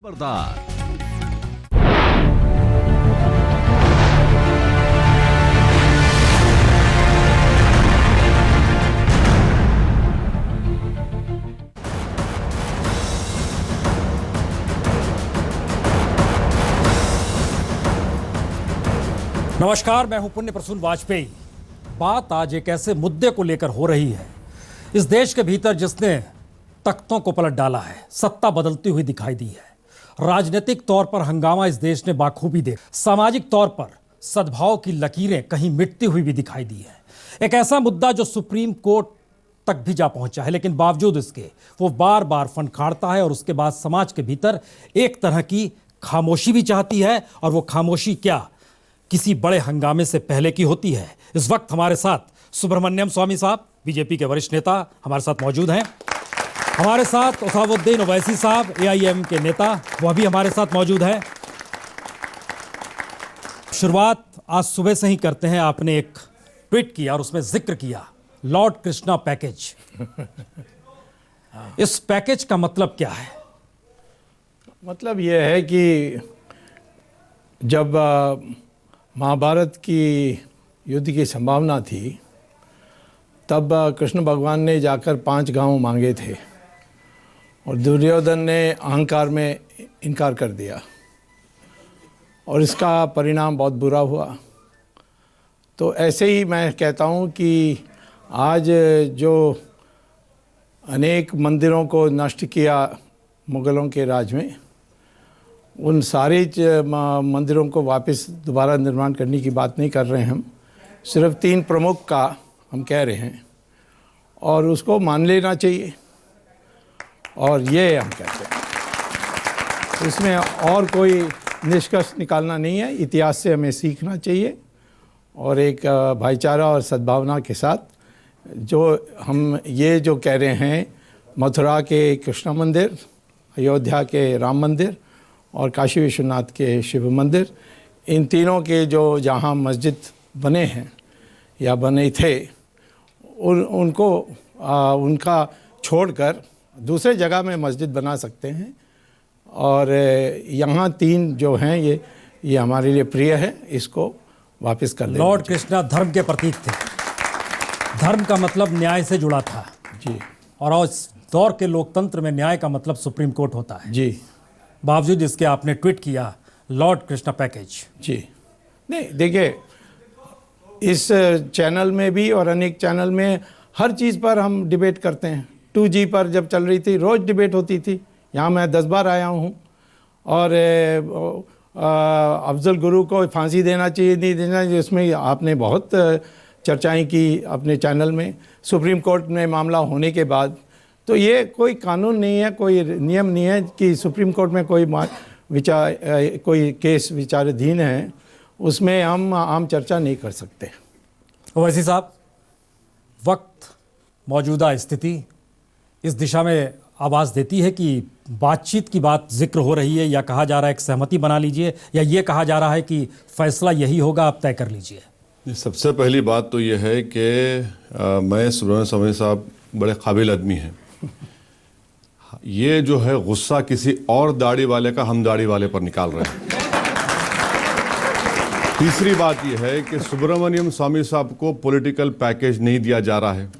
खबरदार। नमस्कार, मैं हूं पुण्य प्रसून वाजपेयी। बात आज एक ऐसे मुद्दे को लेकर हो रही है इस देश के भीतर जिसने तख्तों को पलट डाला है, सत्ता बदलती हुई दिखाई दी है। राजनीतिक तौर पर हंगामा इस देश ने बाखूबी देखा, सामाजिक तौर पर सद्भाव की लकीरें कहीं मिटती हुई भी दिखाई दी है। एक ऐसा मुद्दा जो सुप्रीम कोर्ट तक भी जा पहुंचा है, लेकिन बावजूद इसके वो बार बार फनखाड़ता है और उसके बाद समाज के भीतर एक तरह की खामोशी भी चाहती है। और वो खामोशी क्या किसी बड़े हंगामे से पहले की होती है। इस वक्त हमारे साथ सुब्रमण्यम स्वामी साहब, बीजेपी के वरिष्ठ नेता, हमारे साथ मौजूद हैं। हमारे साथ उसामुद्दीन ओवैसी साहब, एआईएम के नेता, वह भी हमारे साथ मौजूद हैं। शुरुआत आज सुबह से ही करते हैं। आपने एक ट्वीट किया और उसमें जिक्र किया लॉर्ड कृष्णा पैकेज। इस पैकेज का मतलब क्या है? मतलब यह है कि जब महाभारत की युद्ध की संभावना थी, तब कृष्ण भगवान ने जाकर 5 गांव मांगे थे और दुर्योधन ने अहंकार में इनकार कर दिया और इसका परिणाम बहुत बुरा हुआ। तो ऐसे ही मैं कहता हूँ कि आज जो अनेक मंदिरों को नष्ट किया मुग़लों के राज में, उन सारे मंदिरों को वापस दोबारा निर्माण करने की बात नहीं कर रहे हैं हम, सिर्फ 3 प्रमुख का हम कह रहे हैं और उसको मान लेना चाहिए। और ये हम कहते हैं, इसमें और कोई निष्कर्ष निकालना नहीं है। इतिहास से हमें सीखना चाहिए और एक भाईचारा और सद्भावना के साथ जो हम ये जो कह रहे हैं, मथुरा के कृष्ण मंदिर, अयोध्या के राम मंदिर और काशी विश्वनाथ के शिव मंदिर, इन तीनों के जो जहाँ मस्जिद बने हैं या बने थे, उनको उनका छोड़कर दूसरे जगह में मस्जिद बना सकते हैं। और यहाँ 3 जो हैं ये हमारे लिए प्रिय है, इसको वापस कर लें। लॉर्ड कृष्णा धर्म के प्रतीक थे। धर्म का मतलब न्याय से जुड़ा था जी, और उस दौर के लोकतंत्र में न्याय का मतलब सुप्रीम कोर्ट होता है जी। बावजूद इसके आपने ट्वीट किया लॉर्ड कृष्णा पैकेज। जी नहीं, देखिए, इस चैनल में भी और अनेक चैनल में हर चीज़ पर हम डिबेट करते हैं। 2G पर जब चल रही थी, रोज़ डिबेट होती थी। यहाँ मैं 10 बार आया हूँ। और अफजल गुरु को फांसी देना चाहिए, नहीं देना चाहिए, इसमें आपने बहुत चर्चाएं की अपने चैनल में। सुप्रीम कोर्ट में मामला होने के बाद तो ये कोई कानून नहीं है, कोई नियम नहीं है कि सुप्रीम कोर्ट में कोई केस विचाराधीन है, उसमें हम आम चर्चा नहीं कर सकते। ओवैसी साहब, वक्त, मौजूदा स्थिति इस दिशा में आवाज़ देती है कि बातचीत की बात जिक्र हो रही है, या कहा जा रहा है एक सहमति बना लीजिए, या ये कहा जा रहा है कि फैसला यही होगा, आप तय कर लीजिए। सबसे पहली बात तो ये है कि मैं सुब्रमण्यम स्वामी साहब बड़े काबिल आदमी हैं। ये जो है गुस्सा किसी और दाढ़ी वाले का हम दाढ़ी वाले पर निकाल रहे हैं। तीसरी बात यह है कि सुब्रमण्यम स्वामी साहब को पॉलिटिकल पैकेज नहीं दिया जा रहा है,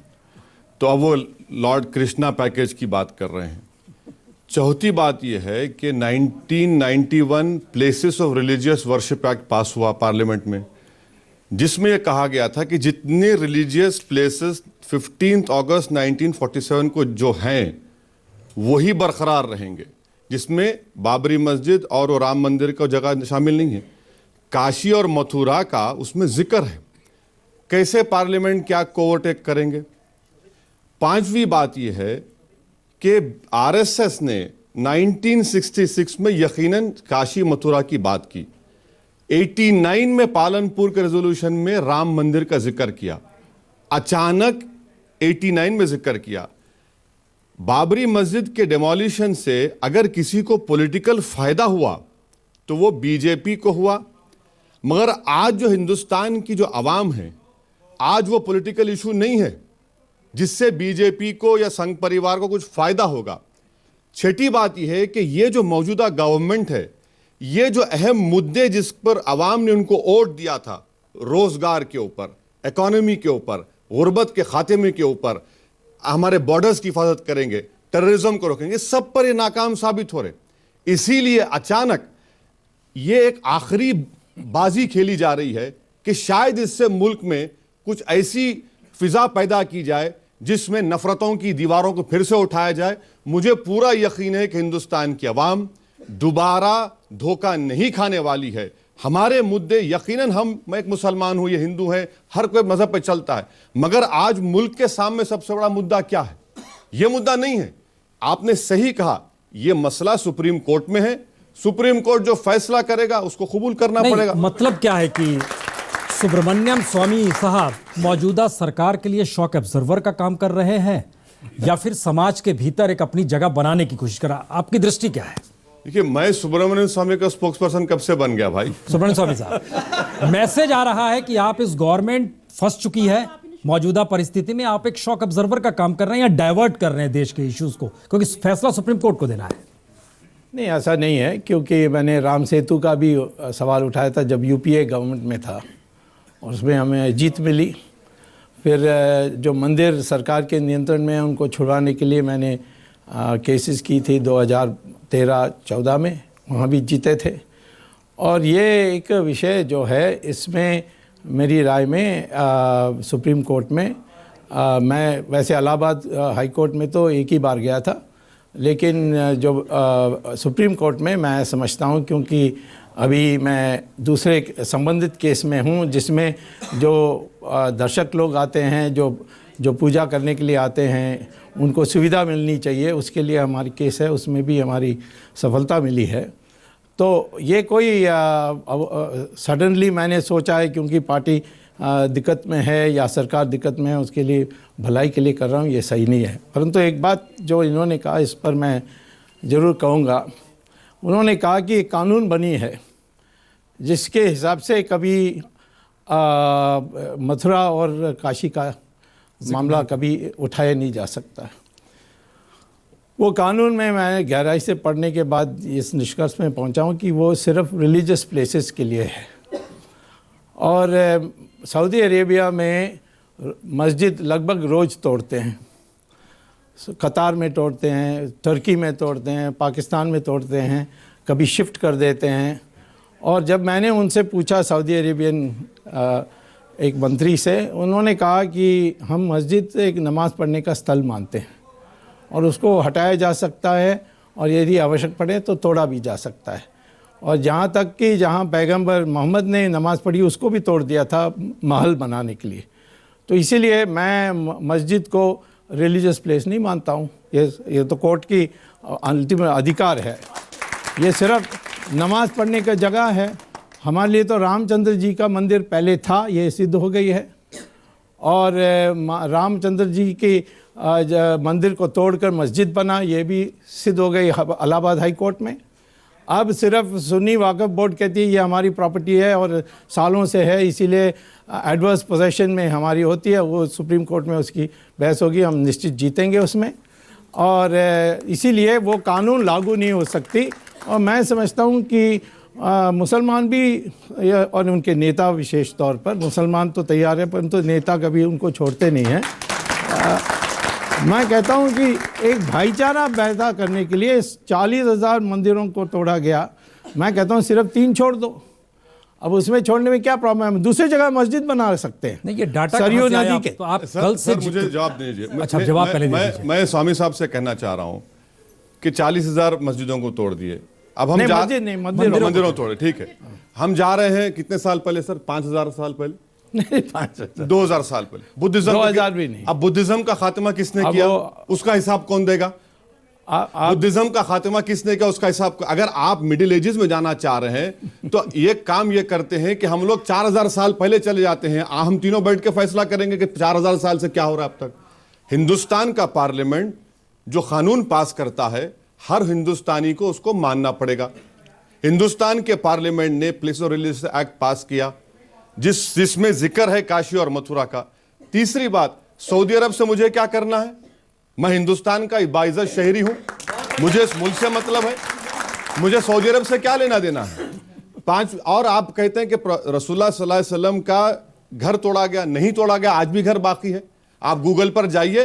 तो अब वो लॉर्ड कृष्णा पैकेज की बात कर रहे हैं। चौथी बात यह है कि 1991 places of religious worship act पास हुआ पार्लियामेंट में, जिसमें यह कहा गया था कि जितने रिलीजियस प्लेसेस 15 अगस्त 1947 को जो हैं वही बरकरार रहेंगे, जिसमें बाबरी मस्जिद और वो राम मंदिर का जगह शामिल नहीं है। काशी और मथुरा का उसमें जिक्र है। कैसे पार्लियामेंट क्या ओवरटेक करेंगे? 5वीं बात यह है कि आरएसएस ने 1966 में यकीनन काशी मथुरा की बात की। 89 में पालनपुर के रेजोल्यूशन में राम मंदिर का जिक्र किया, अचानक 89 में जिक्र किया। बाबरी मस्जिद के डेमोलिशन से अगर किसी को पॉलिटिकल फायदा हुआ तो वो बीजेपी को हुआ, मगर आज जो हिंदुस्तान की जो आवाम है, आज वो पॉलिटिकल इशू नहीं है जिससे बीजेपी को या संघ परिवार को कुछ फायदा होगा। छठी बात यह है कि ये जो मौजूदा गवर्नमेंट है, ये जो अहम मुद्दे जिस पर आवाम ने उनको वोट दिया था, रोजगार के ऊपर, इकोनॉमी के ऊपर, गुर्बत के खात्मे के ऊपर, हमारे बॉर्डर्स की हिफाजत करेंगे, टेररिज्म को रोकेंगे, सब पर ये नाकाम साबित हो रहे। इसीलिए अचानक ये एक आखिरी बाजी खेली जा रही है कि शायद इससे मुल्क में कुछ ऐसी फिजा पैदा की जाए जिसमें नफरतों की दीवारों को फिर से उठाया जाए। मुझे पूरा यकीन है कि हिंदुस्तान की आवाम दोबारा धोखा नहीं खाने वाली है। हमारे मुद्दे यकीनन मैं एक मुसलमान हूं, ये हिंदू है, हर कोई मजहब पे चलता है, मगर आज मुल्क के सामने सबसे बड़ा मुद्दा क्या है? ये मुद्दा नहीं है। आपने सही कहा, ये मसला सुप्रीम कोर्ट में है। सुप्रीम कोर्ट जो फैसला करेगा उसको कबूल करना पड़ेगा। मतलब क्या है कि सुब्रमण्यम स्वामी साहब मौजूदा सरकार के लिए शॉक एब्जर्वर का काम कर रहे हैं या फिर समाज के भीतर एक अपनी जगह बनाने की कोशिश कर रहा? आपकी दृष्टि क्या है? देखिए, मैं सुब्रमण्यम स्वामी का स्पोक्स पर्सन कब से बन गया भाई? सुब्रमण्यम स्वामी साहब, मैसेज आ रहा है कि आप इस गवर्नमेंट फंस चुकी है, मौजूदा परिस्थिति में आप एक शॉक ऑब्जर्वर का काम कर रहे हैं या डाइवर्ट कर रहे हैं देश के इश्यूज को, क्योंकि फैसला सुप्रीम कोर्ट को देना है। नहीं, ऐसा नहीं है, क्योंकि मैंने राम सेतु का भी सवाल उठाया था जब यूपीए गवर्नमेंट में था और उसमें हमें जीत मिली। फिर जो मंदिर सरकार के नियंत्रण में है उनको छुड़वाने के लिए मैंने केसेस की थी 2013-14 में, वहाँ भी जीते थे। और ये एक विषय जो है, इसमें मेरी राय में सुप्रीम कोर्ट में मैं वैसे इलाहाबाद हाई कोर्ट में तो एक ही बार गया था, लेकिन जो सुप्रीम कोर्ट में मैं समझता हूँ, क्योंकि अभी मैं दूसरे संबंधित केस में हूँ जिसमें जो दर्शक लोग आते हैं, जो पूजा करने के लिए आते हैं, उनको सुविधा मिलनी चाहिए, उसके लिए हमारी केस है, उसमें भी हमारी सफलता मिली है। तो ये कोई सडनली मैंने सोचा है क्योंकि पार्टी दिक्कत में है या सरकार दिक्कत में है उसके लिए भलाई के लिए कर रहा हूँ, ये सही नहीं है। परंतु एक बात जो इन्होंने कहा, इस पर मैं ज़रूर कहूँगा। उन्होंने कहा कि एक कानून बनी है जिसके हिसाब से कभी मथुरा और काशी का मामला कभी उठाया नहीं जा सकता। वो कानून में मैं गहराई से पढ़ने के बाद इस निष्कर्ष में पहुंचा हूं कि वो सिर्फ रिलीजियस प्लेसेस के लिए है। और सऊदी अरेबिया में मस्जिद लगभग रोज़ तोड़ते हैं, कतार में तोड़ते हैं, तुर्की में तोड़ते हैं, पाकिस्तान में तोड़ते हैं, कभी शिफ्ट कर देते हैं। और जब मैंने उनसे पूछा, सऊदी अरेबियन एक मंत्री से, उन्होंने कहा कि हम मस्जिद एक नमाज़ पढ़ने का स्थल मानते हैं और उसको हटाया जा सकता है और यदि आवश्यक पड़े तो तोड़ा भी जा सकता है। और जहाँ तक कि जहाँ पैगंबर मोहम्मद ने नमाज़ पढ़ी उसको भी तोड़ दिया था महल बनाने के लिए। तो इसीलिए मैं मस्जिद को रिलीजियस प्लेस नहीं मानता हूँ। ये तो कोर्ट की अल्टीमेट अधिकार है। ये सिर्फ नमाज़ पढ़ने का जगह है। हमारे लिए तो रामचंद्र जी का मंदिर पहले था, ये सिद्ध हो गई है। और रामचंद्र जी के मंदिर को तोड़कर मस्जिद बना, ये भी सिद्ध हो गई इलाहाबाद हाई कोर्ट में। अब सिर्फ सुन्नी वाक़फ़ बोर्ड कहती है ये हमारी प्रॉपर्टी है और सालों से है, इसीलिए एडवर्स पोजेशन में हमारी होती है। वो सुप्रीम कोर्ट में उसकी बहस होगी, हम निश्चित जीतेंगे उसमें। और इसीलिए वो कानून लागू नहीं हो सकती। और मैं समझता हूँ कि मुसलमान भी और उनके नेता, विशेष तौर पर मुसलमान तो तैयार है परंतु नेता कभी उनको छोड़ते नहीं हैं। मैं कहता हूं कि एक भाईचारा पैदा करने के लिए 40,000 मंदिरों को तोड़ा गया। मैं कहता हूं सिर्फ 3 छोड़ दो। अब उसमें छोड़ने में क्या प्रॉब्लम है? दूसरी जगह मस्जिद बना सकते हैं। नहीं, ये डाटा सरयू नदी के। तो आप कल से मुझे जवाब दीजिए। अच्छा, जवाब पहले दीजिए। मैं स्वामी साहब से कहना चाह रहा हूं कि 40,000 मस्जिदों को तोड़ दिए। अब हम मंदिरों तोड़े, ठीक है। हम जा रहे हैं कितने साल पहले सर? 5,000 साल पहले? नहीं, 5,000 2000 साल पहले। बुद्धिज्म 2000 भी नहीं। अब बुद्धिज्म का खात्मा किसने किया, उसका हिसाब कौन देगा? बुद्धिज्म का खात्मा किसने किया, उसका हिसाब। अगर आप मिडिल एजेस में जाना चाह रहे हैं तो ये काम ये करते हैं कि हम लोग 4000 साल पहले चले जाते हैं। हम तीनों बैठ के फैसला करेंगे कि 4000 साल से क्या हो रहा है अब तक। हिंदुस्तान का पार्लियामेंट जो कानून पास करता है, हर हिंदुस्तानी को उसको मानना पड़ेगा। हिंदुस्तान के पार्लियामेंट ने प्लेस ऑफ रिलीजियस एक्ट पास किया जिसमें जिक्र है काशी और मथुरा का। तीसरी बात, सऊदी अरब से मुझे क्या करना है? मैं हिंदुस्तान का बाइज्जत शहरी हूं। मुझे इस मुल्क से मतलब है, मुझे सऊदी अरब से क्या लेना देना है। और आप कहते हैं कि रसूलुल्लाह सल्लल्लाहु अलैहि वसल्लम का घर तोड़ा गया, नहीं तोड़ा गया, आज भी घर बाकी है। आप गूगल पर जाइए,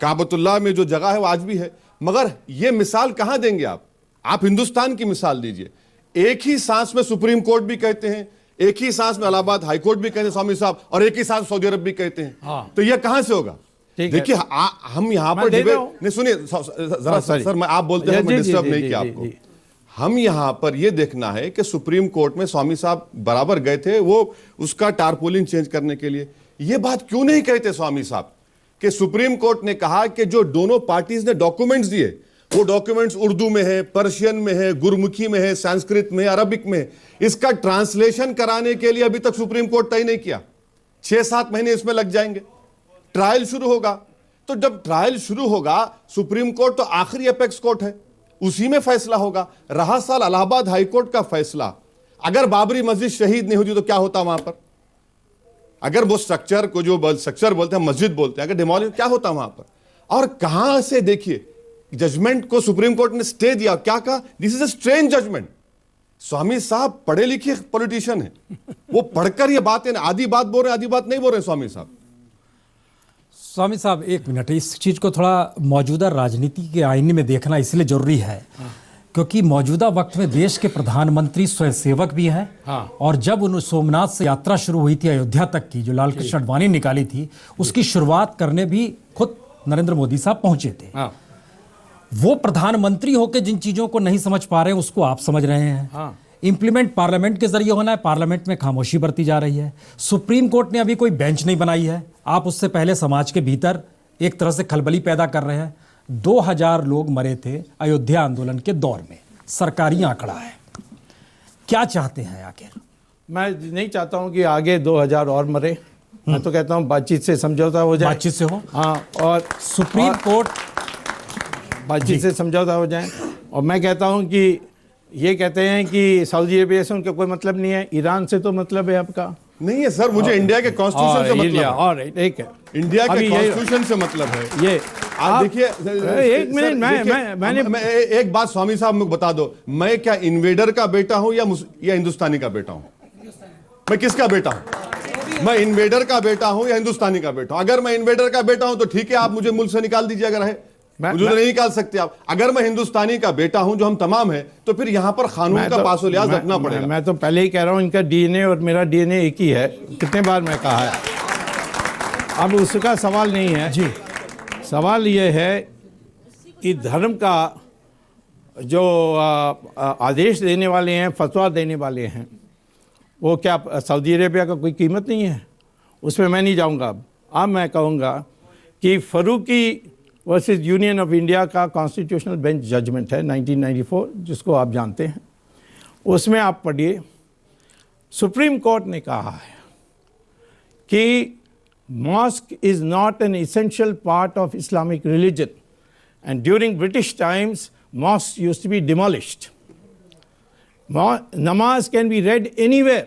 काबतुल्लाह में जो जगह है वो आज भी है। मगर ये मिसाल कहां देंगे आप हिंदुस्तान की मिसाल दीजिए। एक ही सांस में सुप्रीम कोर्ट भी कहते हैं, एक ही सांस में इलाहाबाद हाई कोर्ट भी कहते हैं स्वामी साहब, और एक ही सांस सऊदी अरब भी कहते हैं। हाँ। तो यह कहां से होगा? देखिए हम यहां पर नहीं, सुनिए जरा सर, मैं आप बोलते हैं, मैं डिस्टर्ब नहीं किया आपको। हम यहां पर यह देखना है कि सुप्रीम कोर्ट में स्वामी साहब बराबर गए थे वो उसका टारपोलिन चेंज करने के लिए। यह बात क्यों नहीं कहते स्वामी साहब कि सुप्रीम कोर्ट ने कहा कि जो दोनों पार्टीज ने डॉक्यूमेंट्स दिए वो डॉक्यूमेंट्स उर्दू में है, पर्शियन में है, गुरमुखी में है, संस्कृत में, अरबिक में, इसका ट्रांसलेशन कराने के लिए अभी तक सुप्रीम कोर्ट तय नहीं किया। 6-7 महीने इसमें लग जाएंगे, ट्रायल शुरू होगा। तो जब ट्रायल शुरू होगा, सुप्रीम कोर्ट तो आखिरी अपेक्स कोर्ट है, उसी में फैसला होगा। रहा साल इलाहाबाद हाई कोर्ट का फैसला, अगर बाबरी मस्जिद शहीद नहीं होती तो क्या होता वहां पर? अगर वो स्ट्रक्चर को जो स्ट्रक्चर बोलते हैं, मस्जिद बोलते हैं, अगर डिमोलिश, क्या होता वहां पर? और कहां से देखिए जजमेंट को सुप्रीम कोर्ट ने स्टे दिया, क्या कहा? This is a strange judgement. Swami साहब पढ़े लिखे पॉलिटिशियन है, वो पढ़कर ये बातें आधी बात बोल रहे हैं, आधी बात नहीं बोल रहे स्वामी साहब। स्वामी साहब एक मिनट, इस चीज़ को थोड़ा मौजूदा राजनीति के आईने में देखना इसलिए जरूरी है क्योंकि मौजूदा वक्त में देश के प्रधानमंत्री स्वयंसेवक भी हैं। हाँ। और जब उन सोमनाथ से यात्रा शुरू हुई थी अयोध्या तक की, जो लाल कृष्ण आडवाणी निकाली थी, उसकी शुरुआत करने भी खुद नरेंद्र मोदी साहब पहुंचे थे। हाँ। वो प्रधानमंत्री होकर जिन चीज़ों को नहीं समझ पा रहे हैं उसको आप समझ रहे हैं। हाँ। इंप्लीमेंट पार्लियामेंट के जरिए होना है, पार्लियामेंट में खामोशी बरती जा रही है। सुप्रीम कोर्ट ने अभी कोई बेंच नहीं बनाई है, आप उससे पहले समाज के भीतर एक तरह से खलबली पैदा कर रहे हैं। 2000 लोग मरे थे अयोध्या आंदोलन के दौर में, सरकारी आंकड़ा है। क्या चाहते हैं आखिर? मैं नहीं चाहता हूं कि आगे 2000 और मरे। मैं तो कहता हूं बातचीत से समझौता हो जाए, बातचीत से हो। हाँ, और सुप्रीम कोर्ट बातचीत से समझौता हो जाए। और मैं कहता हूं कि ये कहते हैं कि सऊदी अरेबिया से उनका कोई मतलब नहीं है, ईरान से तो मतलब है आपका। नहीं है सर, मुझे इंडिया के कॉन्स्टिट्यूशन से मतलब है। और ठीक है, इंडिया के कॉन्स्टिट्यूशन से मतलब है। ये आप देखिए, एक मिनट, मैंने एक बात स्वामी साहब मुझे बता दो, मैं क्या इन्वेडर का बेटा हूं या हिंदुस्तानी का बेटा हूं? मैं किसका बेटा हूं? मैं इन्वेडर का बेटा हूं या हिंदुस्तानी का बेटा हूं? अगर मैं इन्वेडर का बेटा हूं तो ठीक है, आप मुझे मुल्क से निकाल दीजिए, अगर है मुझे तो नहीं निकाल सकते आप। अगर मैं हिंदुस्तानी का बेटा हूं, जो हम तमाम हैं, तो फिर यहां पर कानून का पासो लिहाज रखना पड़ेगा। मैं तो पहले ही कह रहा हूं, इनका डीएनए और मेरा डीएनए एक ही है, कितने बार मैं कहा है। अब उसका सवाल नहीं है जी, सवाल ये है कि धर्म का जो आदेश देने वाले हैं, फतवा देने वाले हैं, वो क्या सऊदी अरेबिया का कोई कीमत नहीं है? उसमें मैं नहीं जाऊंगा। अब मैं कहूँगा कि Farooqui versus union of India का कॉन्स्टिट्यूशनल बेंच जजमेंट है 1994, जिसको आप जानते हैं। उसमें आप पढ़िए, सुप्रीम कोर्ट ने कहा है कि mosque is not an essential part of Islamic religion, and during British times mosques used to be demolished. Namaz can be read anywhere,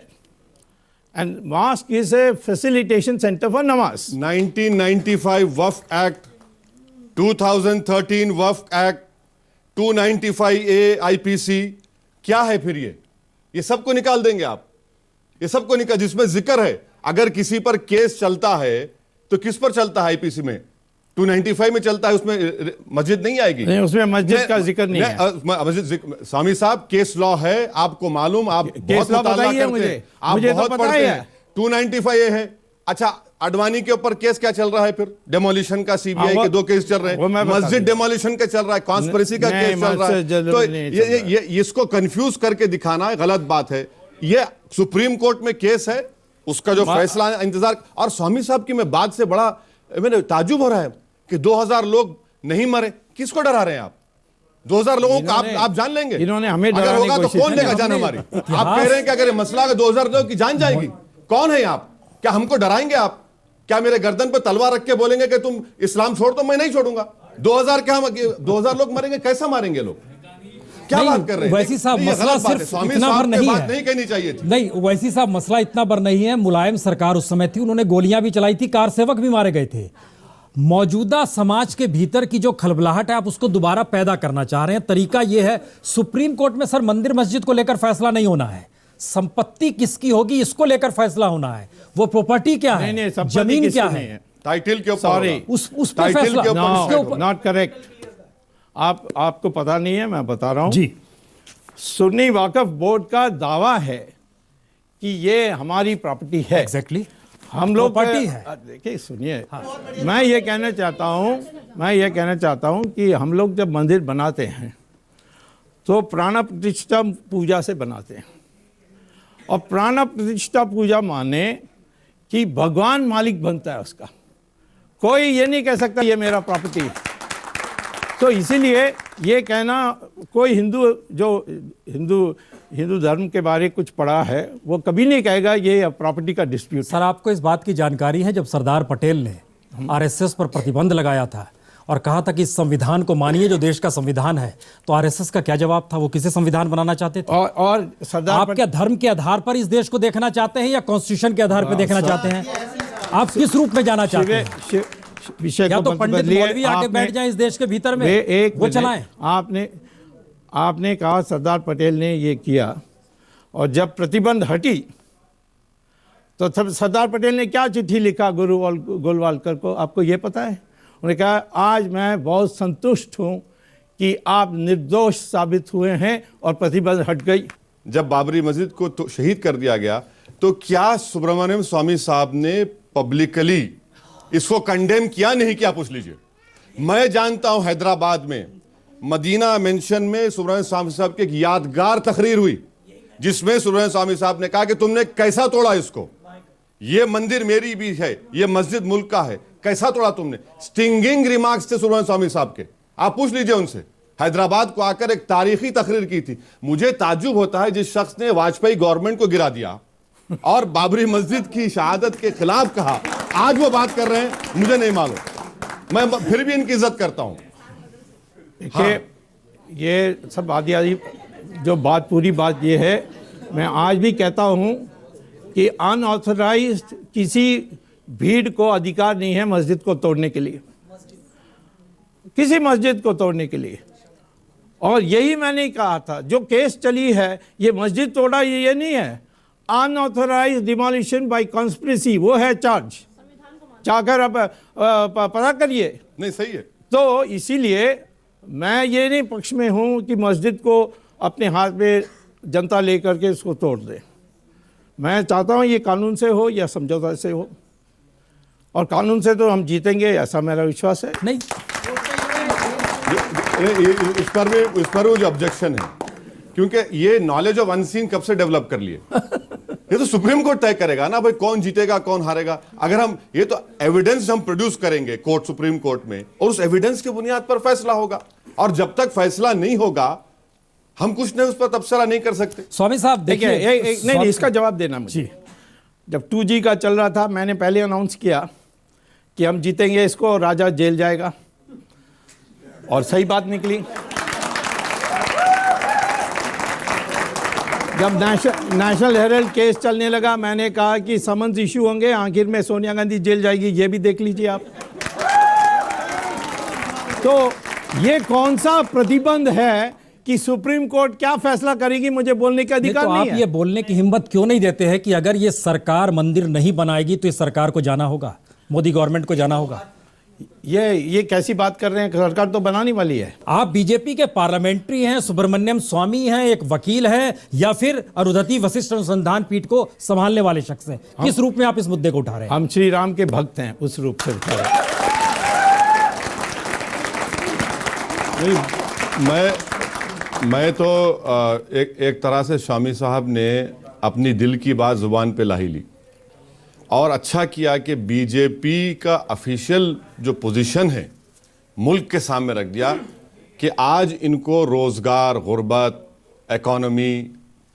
and mosque is a facilitation center for namaz. 1995 Waqf Act, 2013 Waqf Act, 295A IPC, क्या है फिर ये सबको निकाल देंगे आप? ये सबको निकाल, जिसमें जिक्र है अगर किसी पर केस चलता है तो किस पर चलता है? आईपीसी में 295 में चलता है, उसमें मस्जिद नहीं आएगी। नहीं, उसमें मस्जिद का जिक्र नहीं है। मस्जिद, स्वामी साहब केस लॉ है, आपको मालूम, आप बहुत मुताला करते हैं, आप बहुत पढ़ते हैं। 295 है। अच्छा, आडवाणी के ऊपर केस क्या चल रहा है फिर? डेमोलिशन का, सीबीआई के 2 केस चल रहे हैं, मस्जिद डेमोलिशन का चल रहा है, कॉन्स्पिरेसी का केस चल रहा है। तो ये इसको कंफ्यूज करके दिखाना गलत बात है। ये सुप्रीम कोर्ट में केस है, उसका जो फैसला इंतजार। और स्वामी साहब की मैं बात से बड़ा मैंने ताजुब हो रहा है कि 2000 लोग नहीं मरे। किसको डरा रहे हैं आप? 2000 लोगों को आप जान लेंगे? इन्होंने हमें अगर होगा तो कौन लेगा जान हमारी? आप कह रहे हैं कि अगर ये मसला 2000 लोगों की जान जाएगी, कौन है आप? क्या हमको डराएंगे आप? क्या मेरे गर्दन पर तलवार रख के बोलेंगे कि तुम इस्लाम छोड़ दो? मैं नहीं छोड़ूंगा। 2000 लोग मरेंगे, कैसा मारेंगे लोग? क्या बात कर रहे हैं? वैसी साहब मसला सिर्फ इतना भर नहीं है, नहीं कहनी चाहिए थी। नहीं, वैसी साहब मसला इतना भर नहीं है। मुलायम सरकार उस समय थी, उन्होंने गोलियां भी चलाई थी, कार सेवक भी मारे गए थे। मौजूदा समाज के भीतर की जो खलबलाहट है आप उसको दोबारा पैदा करना चाह रहे हैं। तरीका यह है, सुप्रीम कोर्ट में सर मंदिर मस्जिद को लेकर फैसला नहीं होना है, संपत्ति किसकी होगी इसको लेकर फैसला होना है। वो प्रॉपर्टी क्या है, नहीं, संपत्ति जमीन किसकी क्या नहीं है, टाइटल के ऊपर सॉरी होगा। उस पे टाइटल फैसला। के ऊपर नो होगा। Not correct. आपको पता नहीं है, मैं बता रहा हूँ जी, सुन्नी वाकफ बोर्ड का दावा है कि ये हमारी प्रॉपर्टी है। एग्जैक्टली, हम लोग प्रॉपर्टी है। देखिए सुनिए, मैं ये कहना चाहता हूँ कि हम लोग जब मंदिर बनाते हैं तो प्राण प्रतिष्ठा पूजा से बनाते हैं, और प्राण प्रतिष्ठा पूजा माने कि भगवान मालिक बनता है उसका, कोई ये नहीं कह सकता ये मेरा प्रॉपर्टी है। तो इसीलिए ये कहना, कोई हिंदू धर्म के बारे कुछ पढ़ा है वो कभी नहीं कहेगा ये प्रॉपर्टी का डिस्प्यूट। सर आपको इस बात की जानकारी है, जब सरदार पटेल ने आरएसएस पर प्रतिबंध लगाया था और कहा था कि इस संविधान को मानिए जो देश का संविधान है, तो आरएसएस का क्या जवाब था? वो किसे संविधान बनाना चाहते थे? और सरदार आप क्या धर्म के आधार पर इस देश को देखना चाहते हैं या कॉन्स्टिट्यूशन के आधार पर देखना चाहते हैं? आप किस रूप में जाना चाहते हैं? विषय या को तो पंडित मौलवी आके बैठ जाएं इस देश के भीतर में, वो चलाएं। आपने कहा सरदार पटेल ने ये किया, और जब प्रतिबंध हटी तो तब सरदार पटेल ने क्या चिट्ठी लिखा गुरु गोलवालकर को, आपको ये पता है? उन्होंने कहा आज मैं बहुत संतुष्ट हूँ कि आप निर्दोष साबित हुए हैं और प्रतिबंध हट गई। जब बाबरी मस्जिद को तो शहीद कर दिया गया तो क्या सुब्रमण्यम स्वामी साहब ने पब्लिकली इसको कंडेम किया? नहीं किया, पूछ लीजिए। मैं जानता हूं हैदराबाद में मदीना मेंशन में सुब्रमण्यम स्वामी साहब की एक यादगार तकरीर हुई जिसमें सुब्रमण्यम स्वामी साहब ने कहा कि तुमने कैसा तोड़ा इसको, ये मंदिर मेरी भी है, ये मस्जिद मुल्क का है, कैसा तोड़ा तुमने। स्टिंगिंग रिमार्क्स थे सुब्रमण्यम स्वामी साहब के, आप पूछ लीजिए उनसे। हैदराबाद को आकर एक तारीखी तकरीर की थी। मुझे ताज्जुब होता है जिस शख्स ने वाजपेयी गवर्नमेंट को गिरा दिया और बाबरी मस्जिद की शहादत के खिलाफ कहा, आज वो बात कर रहे हैं, मुझे नहीं मालूम। मैं फिर भी इनकी इज्जत करता हूं। देखिए ये सब आदि जो बात, पूरी बात ये है, मैं आज भी कहता हूं कि अनऑथराइज्ड किसी भीड़ को अधिकार नहीं है मस्जिद को तोड़ने के लिए, किसी मस्जिद को तोड़ने के लिए। और यही मैंने कहा था, जो केस चली है ये मस्जिद तोड़ा ये नहीं है, अनऑथराइज्ड डिमोलिशन बाय कॉन्स्पिरेसी वो है चार्ज। जाकर अब पता करिए। नहीं, सही है। तो इसीलिए मैं ये नहीं पक्ष में हूँ कि मस्जिद को अपने हाथ में जनता लेकर के इसको तोड़ दे। मैं चाहता हूँ ये कानून से हो या समझौता से हो, और कानून से तो हम जीतेंगे ऐसा मेरा विश्वास है। नहीं, इस पर भी जो ऑब्जेक्शन है, क्योंकि ये नॉलेज ऑफ अनसीन कब से डेवलप कर लिए? ये तो सुप्रीम कोर्ट तय करेगा ना भाई कौन जीतेगा कौन हारेगा। अगर हम ये तो एविडेंस हम प्रोड्यूस करेंगे कोर्ट, सुप्रीम कोर्ट में, और उस एविडेंस की बुनियाद पर फैसला होगा। और जब तक फैसला नहीं होगा हम कुछ नहीं उस पर तबसरा नहीं कर सकते। स्वामी साहब देखिए, नहीं, इसका जवाब देना मुझे। जब 2G का चल रहा था मैंने पहले अनाउंस किया कि हम जीतेंगे इसको और राजा जेल जाएगा, और सही बात निकली। जब नेशनल हेराल्ड केस चलने लगा मैंने कहा कि समन्स इशू होंगे, आखिर में सोनिया गांधी जेल जाएगी, ये भी देख लीजिए आप। तो ये कौन सा प्रतिबंध है कि सुप्रीम कोर्ट क्या फैसला करेगी मुझे बोलने का अधिकार नहीं है। आप ये बोलने की हिम्मत क्यों नहीं देते हैं कि अगर ये सरकार मंदिर नहीं बनाएगी तो इस सरकार को जाना होगा, मोदी गवर्नमेंट को जाना होगा? ये कैसी बात कर रहे हैं? सरकार तो बनाने वाली है। आप बीजेपी के पार्लियामेंट्री हैं, सुब्रमण्यम स्वामी हैं, एक वकील हैं, या फिर अरुंधति वशिष्ठ अनुसंधान पीठ को संभालने वाले शख्स हैं? किस रूप में आप इस मुद्दे को उठा रहे हैं? हम श्री राम के भक्त हैं, उस रूप से उठा रहे हैं। मैं तो एक तरह से स्वामी साहब ने अपनी दिल की बात जुबान पे ला ही ली, और अच्छा किया कि बीजेपी का ऑफिशियल जो पोजीशन है मुल्क के सामने रख दिया कि आज इनको रोज़गार, गुर्बत, इकोनॉमी,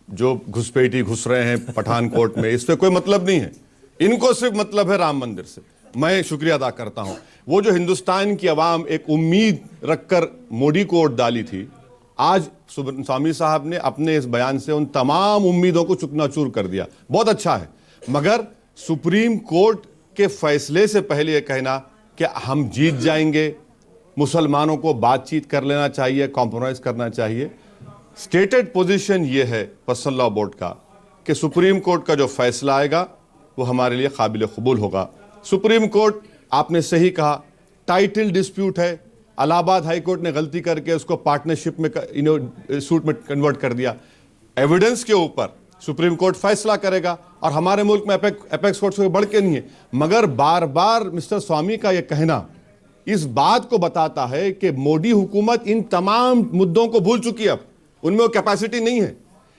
जो घुसपैठी घुस रहे हैं पठानकोट में, इस पर कोई मतलब नहीं है। इनको सिर्फ मतलब है राम मंदिर से। मैं शुक्रिया अदा करता हूँ। वो जो हिंदुस्तान की आवाम एक उम्मीद रखकर मोदी को वोट डाली थी, आज स्वामी साहब ने अपने इस बयान से उन तमाम उम्मीदों को चुकनाचूर कर दिया। बहुत अच्छा है, मगर सुप्रीम कोर्ट के फैसले से पहले यह कहना कि हम जीत जाएंगे, मुसलमानों को बातचीत कर लेना चाहिए, कॉम्प्रोमाइज करना चाहिए। स्टेटेड पोजीशन ये है पर्सनल लॉ बोर्ड का कि सुप्रीम कोर्ट का जो फैसला आएगा वो हमारे लिए काबिल कबूल होगा। सुप्रीम कोर्ट, आपने सही कहा, टाइटल डिस्प्यूट है, इलाहाबाद हाई कोर्ट ने गलती करके उसको पार्टनरशिप में सूट में कन्वर्ट कर दिया। एविडेंस के ऊपर सुप्रीम कोर्ट फैसला करेगा और हमारे मुल्क में एपेक्स कोर्ट से बढ़ के नहीं है। मगर बार बार मिस्टर स्वामी का यह कहना इस बात को बताता है कि मोदी हुकूमत इन तमाम मुद्दों को भूल चुकी है, अब उनमें वो कैपेसिटी नहीं है,